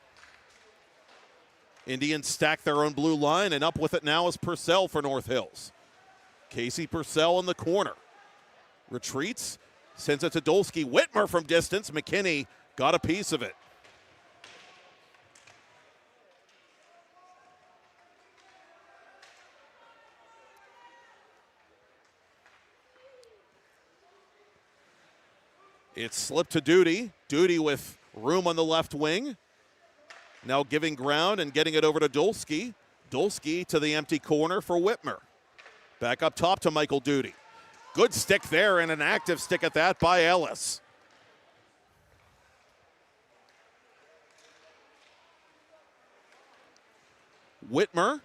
Indians stack their own blue line, and up with it now is Purcell for North Hills. Casey Purcell in the corner. Retreats, sends it to Dolsky. Whitmer from distance. McKinney got a piece of it. It's slipped to Duty. Duty with room on the left wing. Now giving ground and getting it over to Dolsky. Dolsky to the empty corner for Whitmer. Back up top to Michael Duty. Good stick there, and an active stick at that by Ellis. Whitmer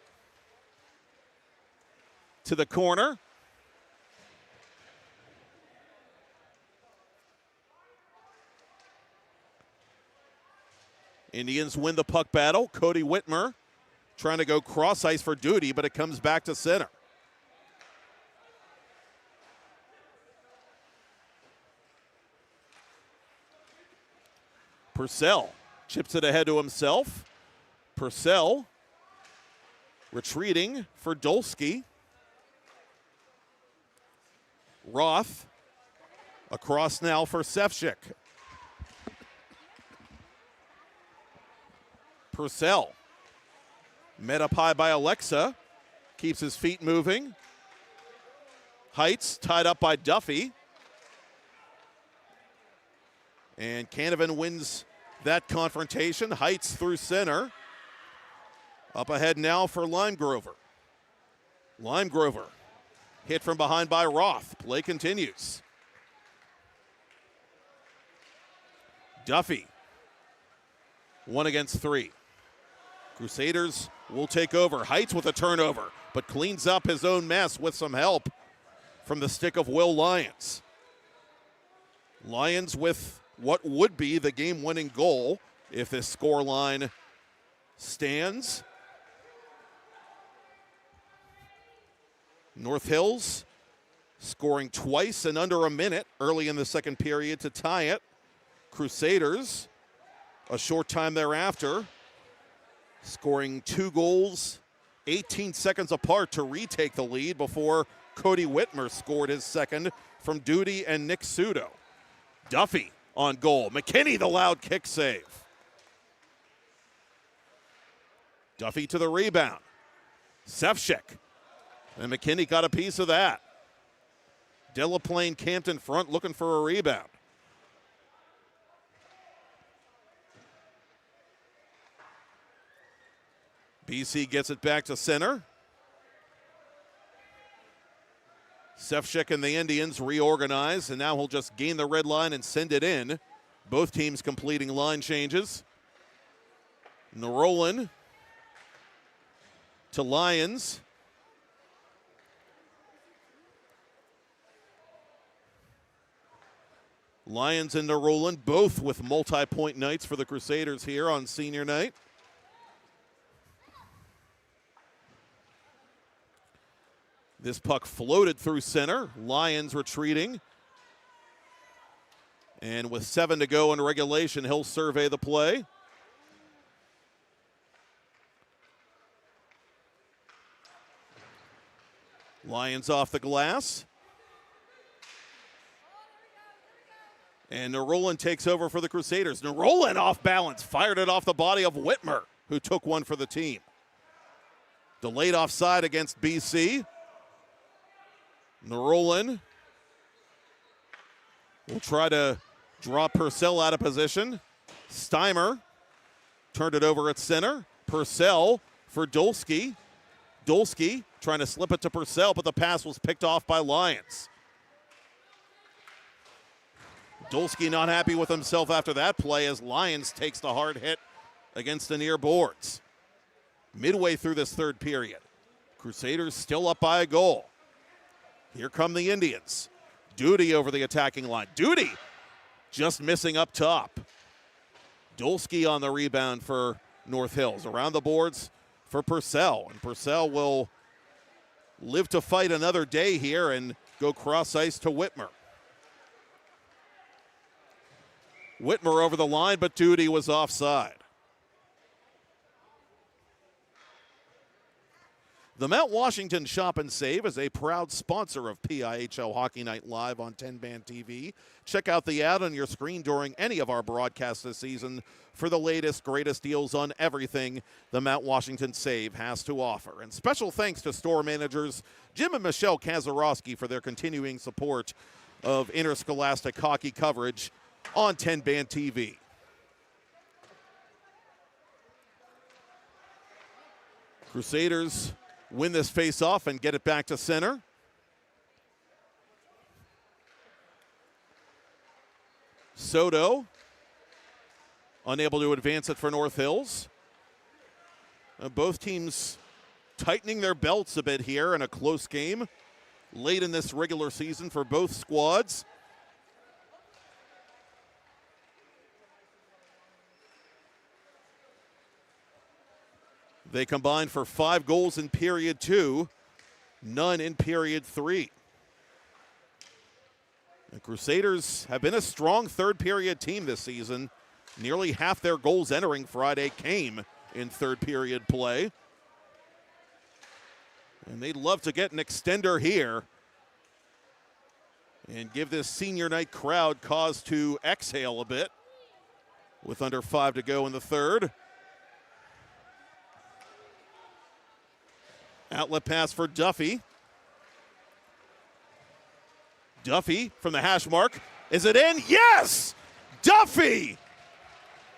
to the corner. Indians win the puck battle. Cody Whitmer trying to go cross ice for Duty, but it comes back to center. Purcell chips it ahead to himself. Purcell retreating for Dolsky. Roth across now for Sefcik. Purcell met up high by Alexa. Keeps his feet moving. Heights tied up by Duffy. And Canevin wins that confrontation. Heights through center. Up ahead now for Limegrover. Limegrover hit from behind by Roth. Play continues. Duffy, 1 against 3. Crusaders will take over. Heights with a turnover, but cleans up his own mess with some help from the stick of Will Lyons. Lions with what would be the game-winning goal if this scoreline stands. North Hills scoring twice in under a minute early in the second period to tie it. Crusaders, a short time thereafter, scoring 2 goals 18 seconds apart to retake the lead before Cody Whitmer scored his second from Duty and Nick Sudo. Duffy on goal. McKinney the loud kick save. Duffy to the rebound. Sefcik. And McKinney got a piece of that. Delaplane camped in front looking for a rebound. BC gets it back to center. Sefcik and the Indians reorganize, and now he'll just gain the red line and send it in. Both teams completing line changes. Narolan to Lions. Lions and Narolan both with multi-point nights for the Crusaders here on senior night. This puck floated through center. Lions retreating. And with 7 to go in regulation, he'll survey the play. Lions off the glass. And Narolan takes over for the Crusaders. Narolan off balance, fired it off the body of Whitmer, who took one for the team. Delayed offside against BC. Narolan will try to draw Purcell out of position. Steimer turned it over at center. Purcell for Dolsky. Dolsky trying to slip it to Purcell, but the pass was picked off by Lions. Dolsky not happy with himself after that play as Lions takes the hard hit against the near boards. Midway through this third period, Crusaders still up by a goal. Here come the Indians. Duty over the attacking line. Duty just missing up top. Dolsky on the rebound for North Hills. Around the boards for Purcell. And Purcell will live to fight another day here and go cross ice to Whitmer. Whitmer over the line, but Duty was offside. The Mount Washington Shop and Save is a proud sponsor of PIHL Hockey Night Live on 10-Band TV. Check out the ad on your screen during any of our broadcasts this season for the latest, greatest deals on everything the Mount Washington Save has to offer. And special thanks to store managers Jim and Michelle Kazarowski for their continuing support of interscholastic hockey coverage on 10-Band TV. Crusaders win this face-off and get it back to center. Soto unable to advance it for North Hills. Both teams tightening their belts a bit here in a close game late in this regular season for both squads. They combined for 5 goals in period 2, none in period 3. The Crusaders have been a strong third period team this season. Nearly half their goals entering Friday came in third period play. And they'd love to get an extender here and give this senior night crowd cause to exhale a bit with under 5 to go in the third. Outlet pass for Duffy. Duffy from the hash mark. Is it in? Yes! Duffy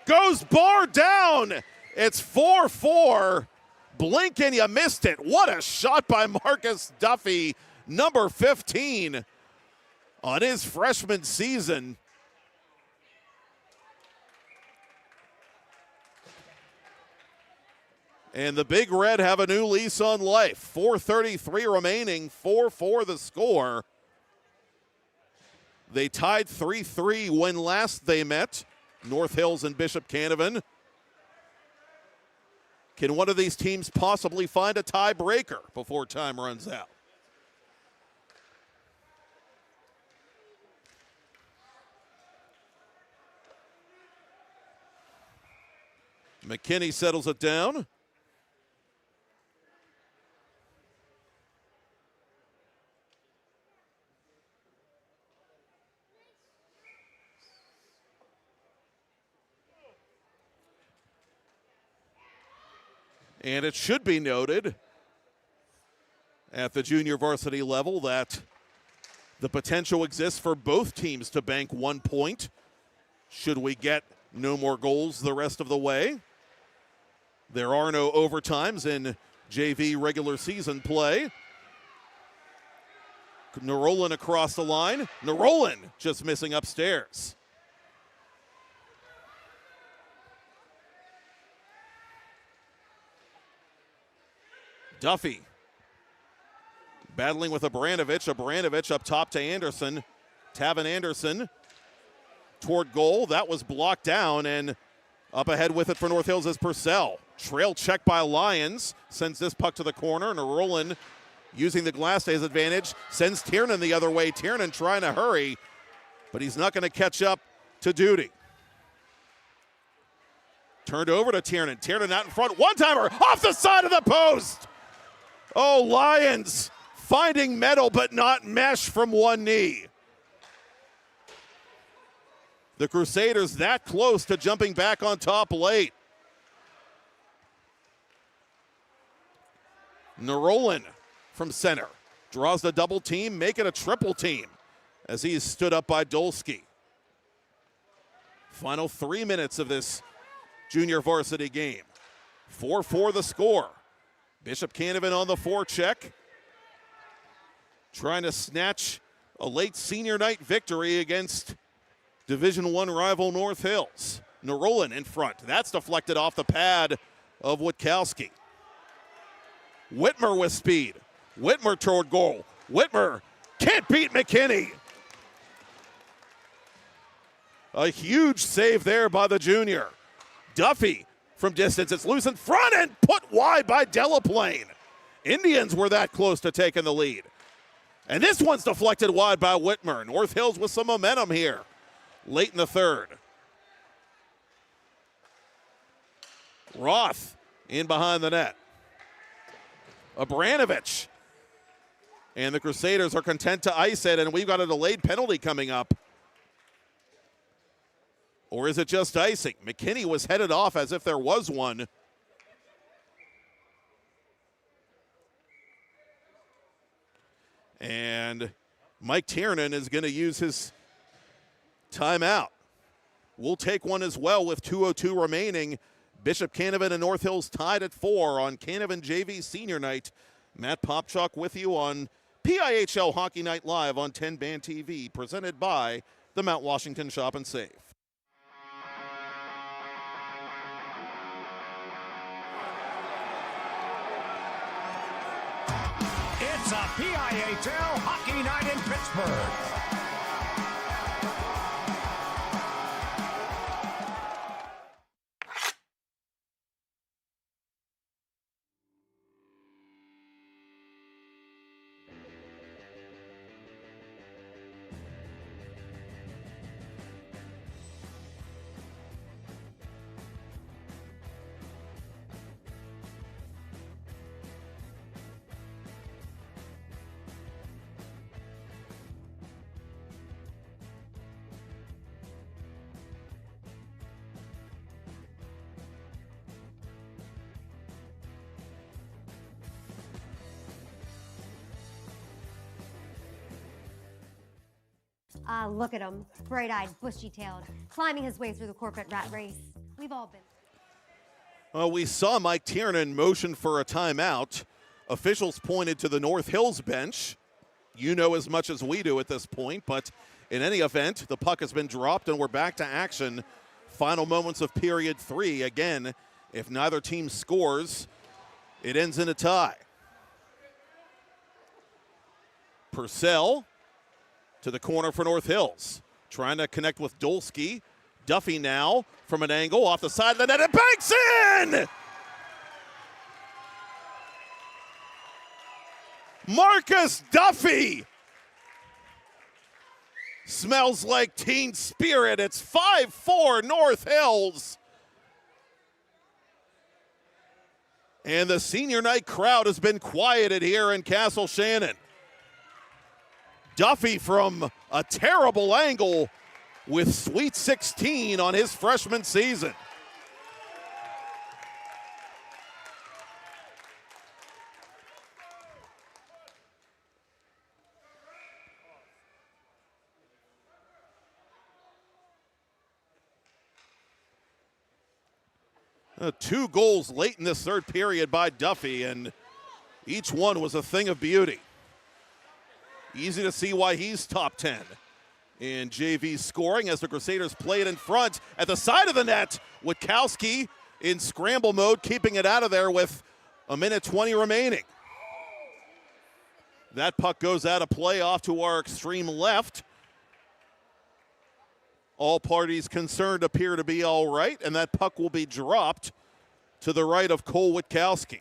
goes bar down. It's 4-4. Blink and you missed it. What a shot by Marcus Duffy, number 15, on his freshman season. And the Big Red have a new lease on life. 4:33 remaining, 4-4 the score. They tied 3-3 when last they met, North Hills and Bishop Canevin. Can one of these teams possibly find a tiebreaker before time runs out? McKinney settles it down. And it should be noted at the junior varsity level that the potential exists for both teams to bank 1 point should we get no more goals the rest of the way. There are no overtimes in JV regular season play. Narolan across the line. Narolan just missing upstairs. Duffy battling with Abranovich. Abranovich up top to Anderson. Tavin Anderson toward goal. That was blocked down, and up ahead with it for North Hills is Purcell. Trail check by Lyons. Sends this puck to the corner. Narolan using the glass to his advantage. Sends Tiernan the other way. Tiernan trying to hurry, but he's not going to catch up to duty. Turned over to Tiernan. Tiernan out in front. One-timer off the side of the post. Oh, Lyons finding metal but not mesh from one knee. The Crusaders that close to jumping back on top late. Narolan from center draws the double team, make it a triple team as he's stood up by Dolsky. Final 3 minutes of this junior varsity game. 4-4 the score. Bishop Canevin on the forecheck, trying to snatch a late senior night victory against Division I rival North Hills. Narolan in front. That's deflected off the pad of Witkowski. Whitmer with speed. Whitmer toward goal. Whitmer can't beat McKinney. A huge save there by the junior. Duffy from distance. It's loose in front and put wide by Delaplane. Indians were that close to taking the lead. And this one's deflected wide by Whitmer. North Hills with some momentum here late in the third. Roth in behind the net. Abranovich. And the Crusaders are content to ice it, and we've got a delayed penalty coming up. Or is it just icing? McKinney was headed off as if there was one. And Mike Tiernan is going to use his timeout. We'll take one as well with 2:02 remaining. Bishop Canevin and North Hills tied at 4 on Canevin JV Senior Night. Matt Popchock with you on PIHL Hockey Night Live on TenbandTV, presented by the Mount Washington Shop and Save. It's a PIHL Hockey Night in Pittsburgh. Ah, look at him, bright-eyed, bushy-tailed, climbing his way through the corporate rat race. We've all been. Well, we saw Mike Tiernan motion for a timeout. Officials pointed to the North Hills bench. You know as much as we do at this point, but in any event, the puck has been dropped and we're back to action. Final moments of period 3. Again, if neither team scores, it ends in a tie. Purcell to the corner for North Hills. Trying to connect with Dolsky. Duffy now from an angle off the side of the net and banks in! Marcus Duffy! Smells like teen spirit. It's 5-4 North Hills. And the senior night crowd has been quieted here in Castle Shannon. Duffy from a terrible angle with Sweet 16 on his freshman season. Two goals late in this third period by Duffy, and each one was a thing of beauty. Easy to see why he's top 10 in JV scoring as the Crusaders play it in front at the side of the net. Witkowski in scramble mode, keeping it out of there with a minute 20 remaining. That puck goes out of play off to our extreme left. All parties concerned appear to be all right, and that puck will be dropped to the right of Cole Witkowski.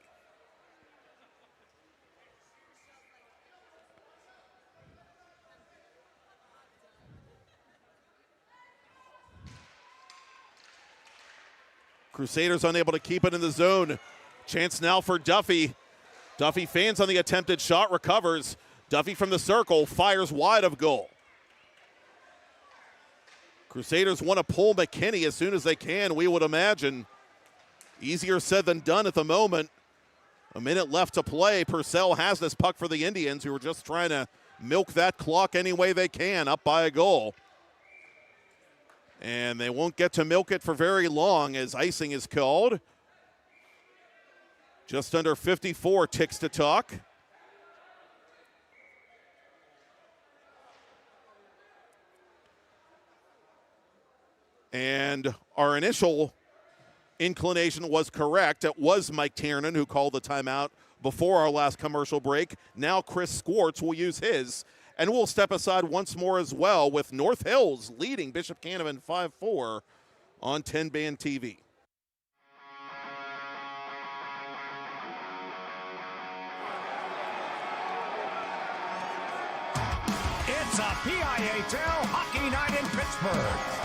Crusaders unable to keep it in the zone. Chance now for Duffy. Duffy fans on the attempted shot, recovers. Duffy from the circle, fires wide of goal. Crusaders want to pull McKinney as soon as they can, we would imagine. Easier said than done at the moment. A minute left to play. Purcell has this puck for the Indians, who are just trying to milk that clock any way they can, up by a goal. And they won't get to milk it for very long as icing is called. Just under 54 ticks to talk. And our initial inclination was correct. It was Mike Tiernan who called the timeout before our last commercial break. Now Chris Squarts will use his. And we'll step aside once more as well with North Hills leading Bishop Canevin 5-4 on 10-band-TV. It's a pihl Hockey Night in Pittsburgh.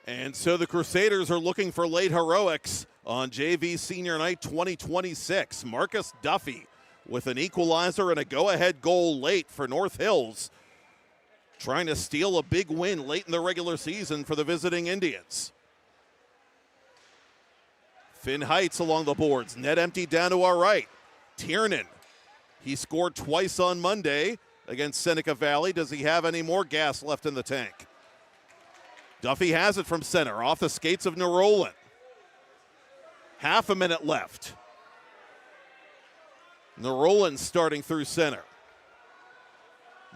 And so the Crusaders are looking for late heroics on JV Senior Night 2026. Marcus Duffy with an equalizer and a go-ahead goal late for North Hills, trying to steal a big win late in the regular season for the visiting Indians. Finn Heights along the boards. Net empty down to our right. Tiernan, he scored twice on Monday against Seneca Valley. Does he have any more gas left in the tank? Duffy has it from center, off the skates of Narolan. Half a minute left. Narolan starting through center.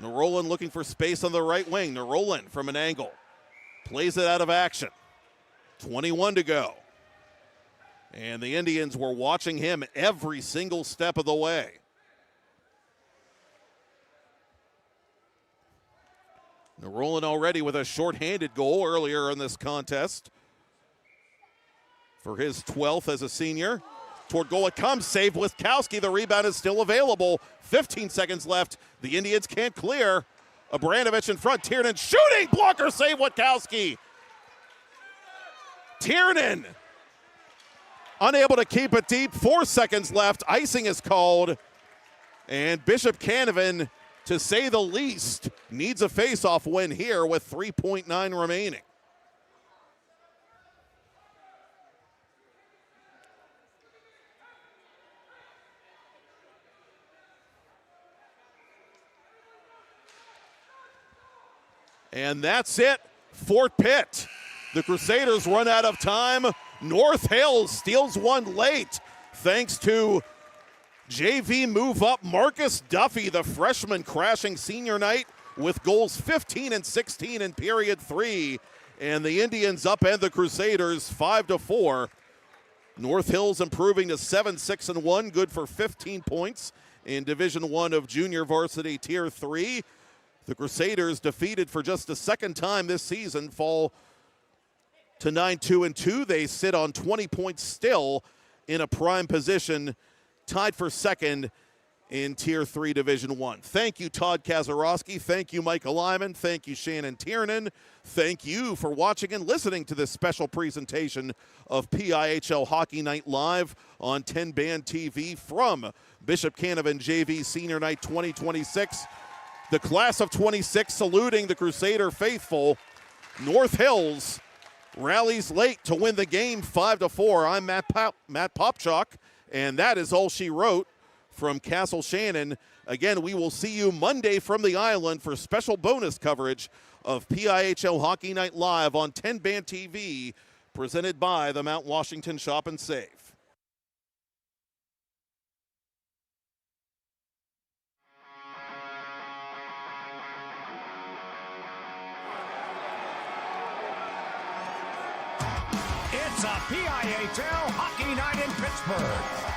Narolan looking for space on the right wing. Narolan from an angle. Plays it out of action. 21 to go. And the Indians were watching him every single step of the way. Narolan already with a shorthanded goal earlier in this contest. For his 12th as a senior. Toward goal it comes, save Witkowski. The rebound is still available. 15 seconds left. The Indians can't clear. Abranovich in front. Tiernan shooting. Blocker save Witkowski. Tiernan unable to keep it deep. 4 seconds left. Icing is called. And Bishop Canevin, to say the least, needs a face-off win here with 3.9 remaining. And that's it, Fort Pitt. The Crusaders run out of time. North Hills steals one late thanks to JV move up Marcus Duffy, the freshman, crashing senior night with goals 15 and 16 in period 3. And the Indians upend the Crusaders 5-4. North Hills improving to 7-6-1, good for 15 points in Division I of Junior Varsity Tier 3. The Crusaders, defeated for just the second time this season, fall to 9-2-2. They sit on 20 points still in a prime position, tied for second in Tier 3 Division I. Thank you, Todd Kazarowski. Thank you, Michael Lyman. Thank you, Shannon Tiernan. Thank you for watching and listening to this special presentation of PIHL Hockey Night Live on TenbandTV from Bishop Canevin JV Senior Night 2026. The class of 26 saluting the Crusader faithful. North Hills rallies late to win the game 5-4. I'm Matt Popchock, and that is all she wrote from Castle Shannon. Again, we will see you Monday from the island for special bonus coverage of PIHL Hockey Night Live on TenbandTV, presented by the Mount Washington Shop and Save. It's a PIHL Hockey Night in Pittsburgh.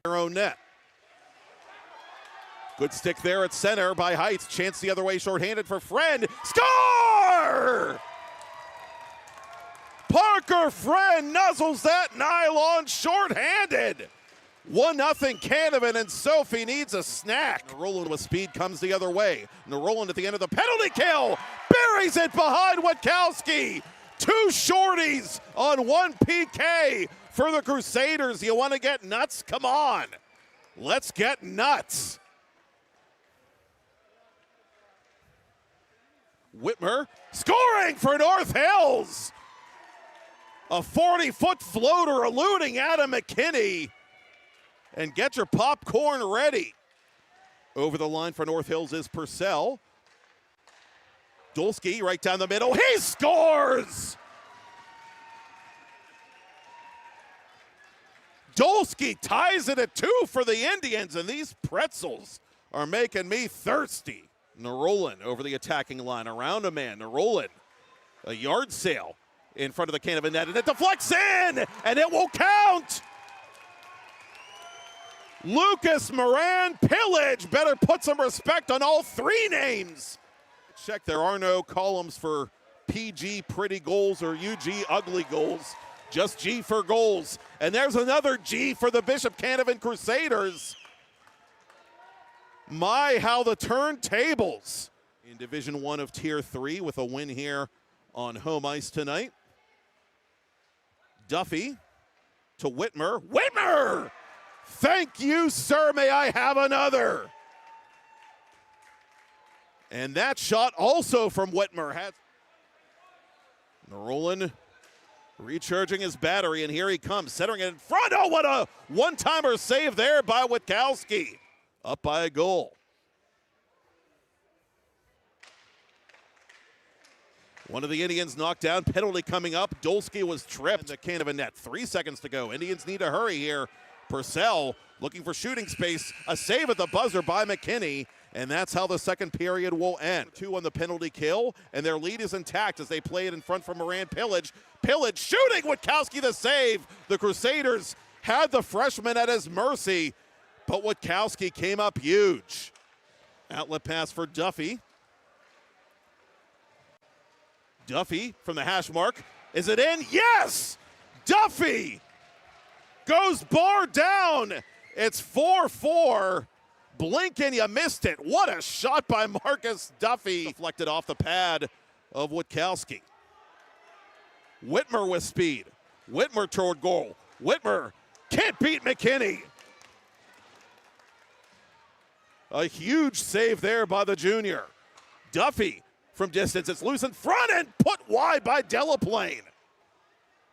Their own net. Good stick there at center by Heights. Chance the other way, shorthanded for Friend. Score! Parker Friend nuzzles that nylon shorthanded. 1-0 Canevin, and Sophie needs a snack. Naroland with speed comes the other way. Naroland at the end of the penalty kill. Buries it behind Witkowski. Two shorties on one PK. For the Crusaders, you want to get nuts? Come on. Let's get nuts. Whitmer scoring for North Hills. A 40-foot floater eluding Adam McKinney. And get your popcorn ready. Over the line for North Hills is Purcell. Dolsky right down the middle. He scores! Dolsky ties it at 2 for the Indians, and these pretzels are making me thirsty. Naroland over the attacking line, around a man. Naroland, a yard sale in front of the Canevin net, and it deflects in, and it will count. Lucas Moran Pillage better put some respect on all three names. Check, there are no columns for PG pretty goals or UG ugly goals. Just G for goals. And there's another G for the Bishop Canevin Crusaders. My, how the turntables. In Division I of Tier 3 with a win here on home ice tonight. Duffy to Whitmer. Whitmer! Thank you, sir. May I have another? And that shot also from Whitmer. Naroland recharging his battery, and here he comes, centering it in front. Oh, what a one-timer save there by Witkowski. Up by a goal. One of the Indians knocked down, penalty coming up. Dolsky was tripped. The Canevin net, 3 seconds to go. Indians need to hurry here. Purcell looking for shooting space. A save at the buzzer by McKinney, and that's how the second period will end. 2 on the penalty kill, and their lead is intact as they play it in front from Moran Pillage. Pillage shooting, Witkowski the save. The Crusaders had the freshman at his mercy, but Witkowski came up huge. Outlet pass for Duffy. Duffy from the hash mark. Is it in? Yes! Duffy goes bar down. It's 4-4. Blink and you missed it. What a shot by Marcus Duffy. Deflected off the pad of Witkowski. Whitmer with speed. Whitmer toward goal. Whitmer can't beat McKinney. A huge save there by the junior. Duffy from distance. It's loose in front and put wide by Delaplane.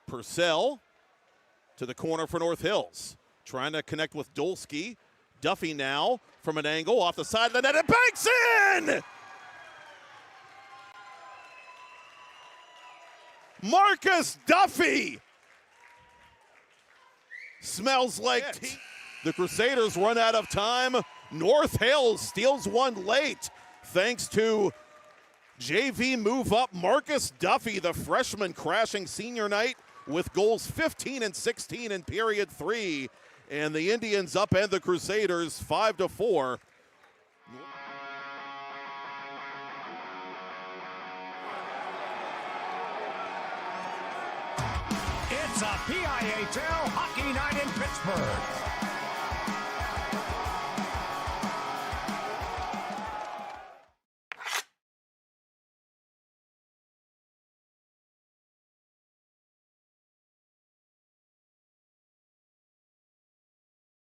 Purcell to the corner for North Hills. Trying to connect with Dolsky. Duffy now from an angle off the side of the net. It banks in! Marcus Duffy! Smells like tea. The Crusaders run out of time. North Hills steals one late thanks to JV move up Marcus Duffy, the freshman crashing senior night with goals 15 and 16 in period 3. And the Indians upend the Crusaders 5-4. It's a pihl Hockey Night in Pittsburgh.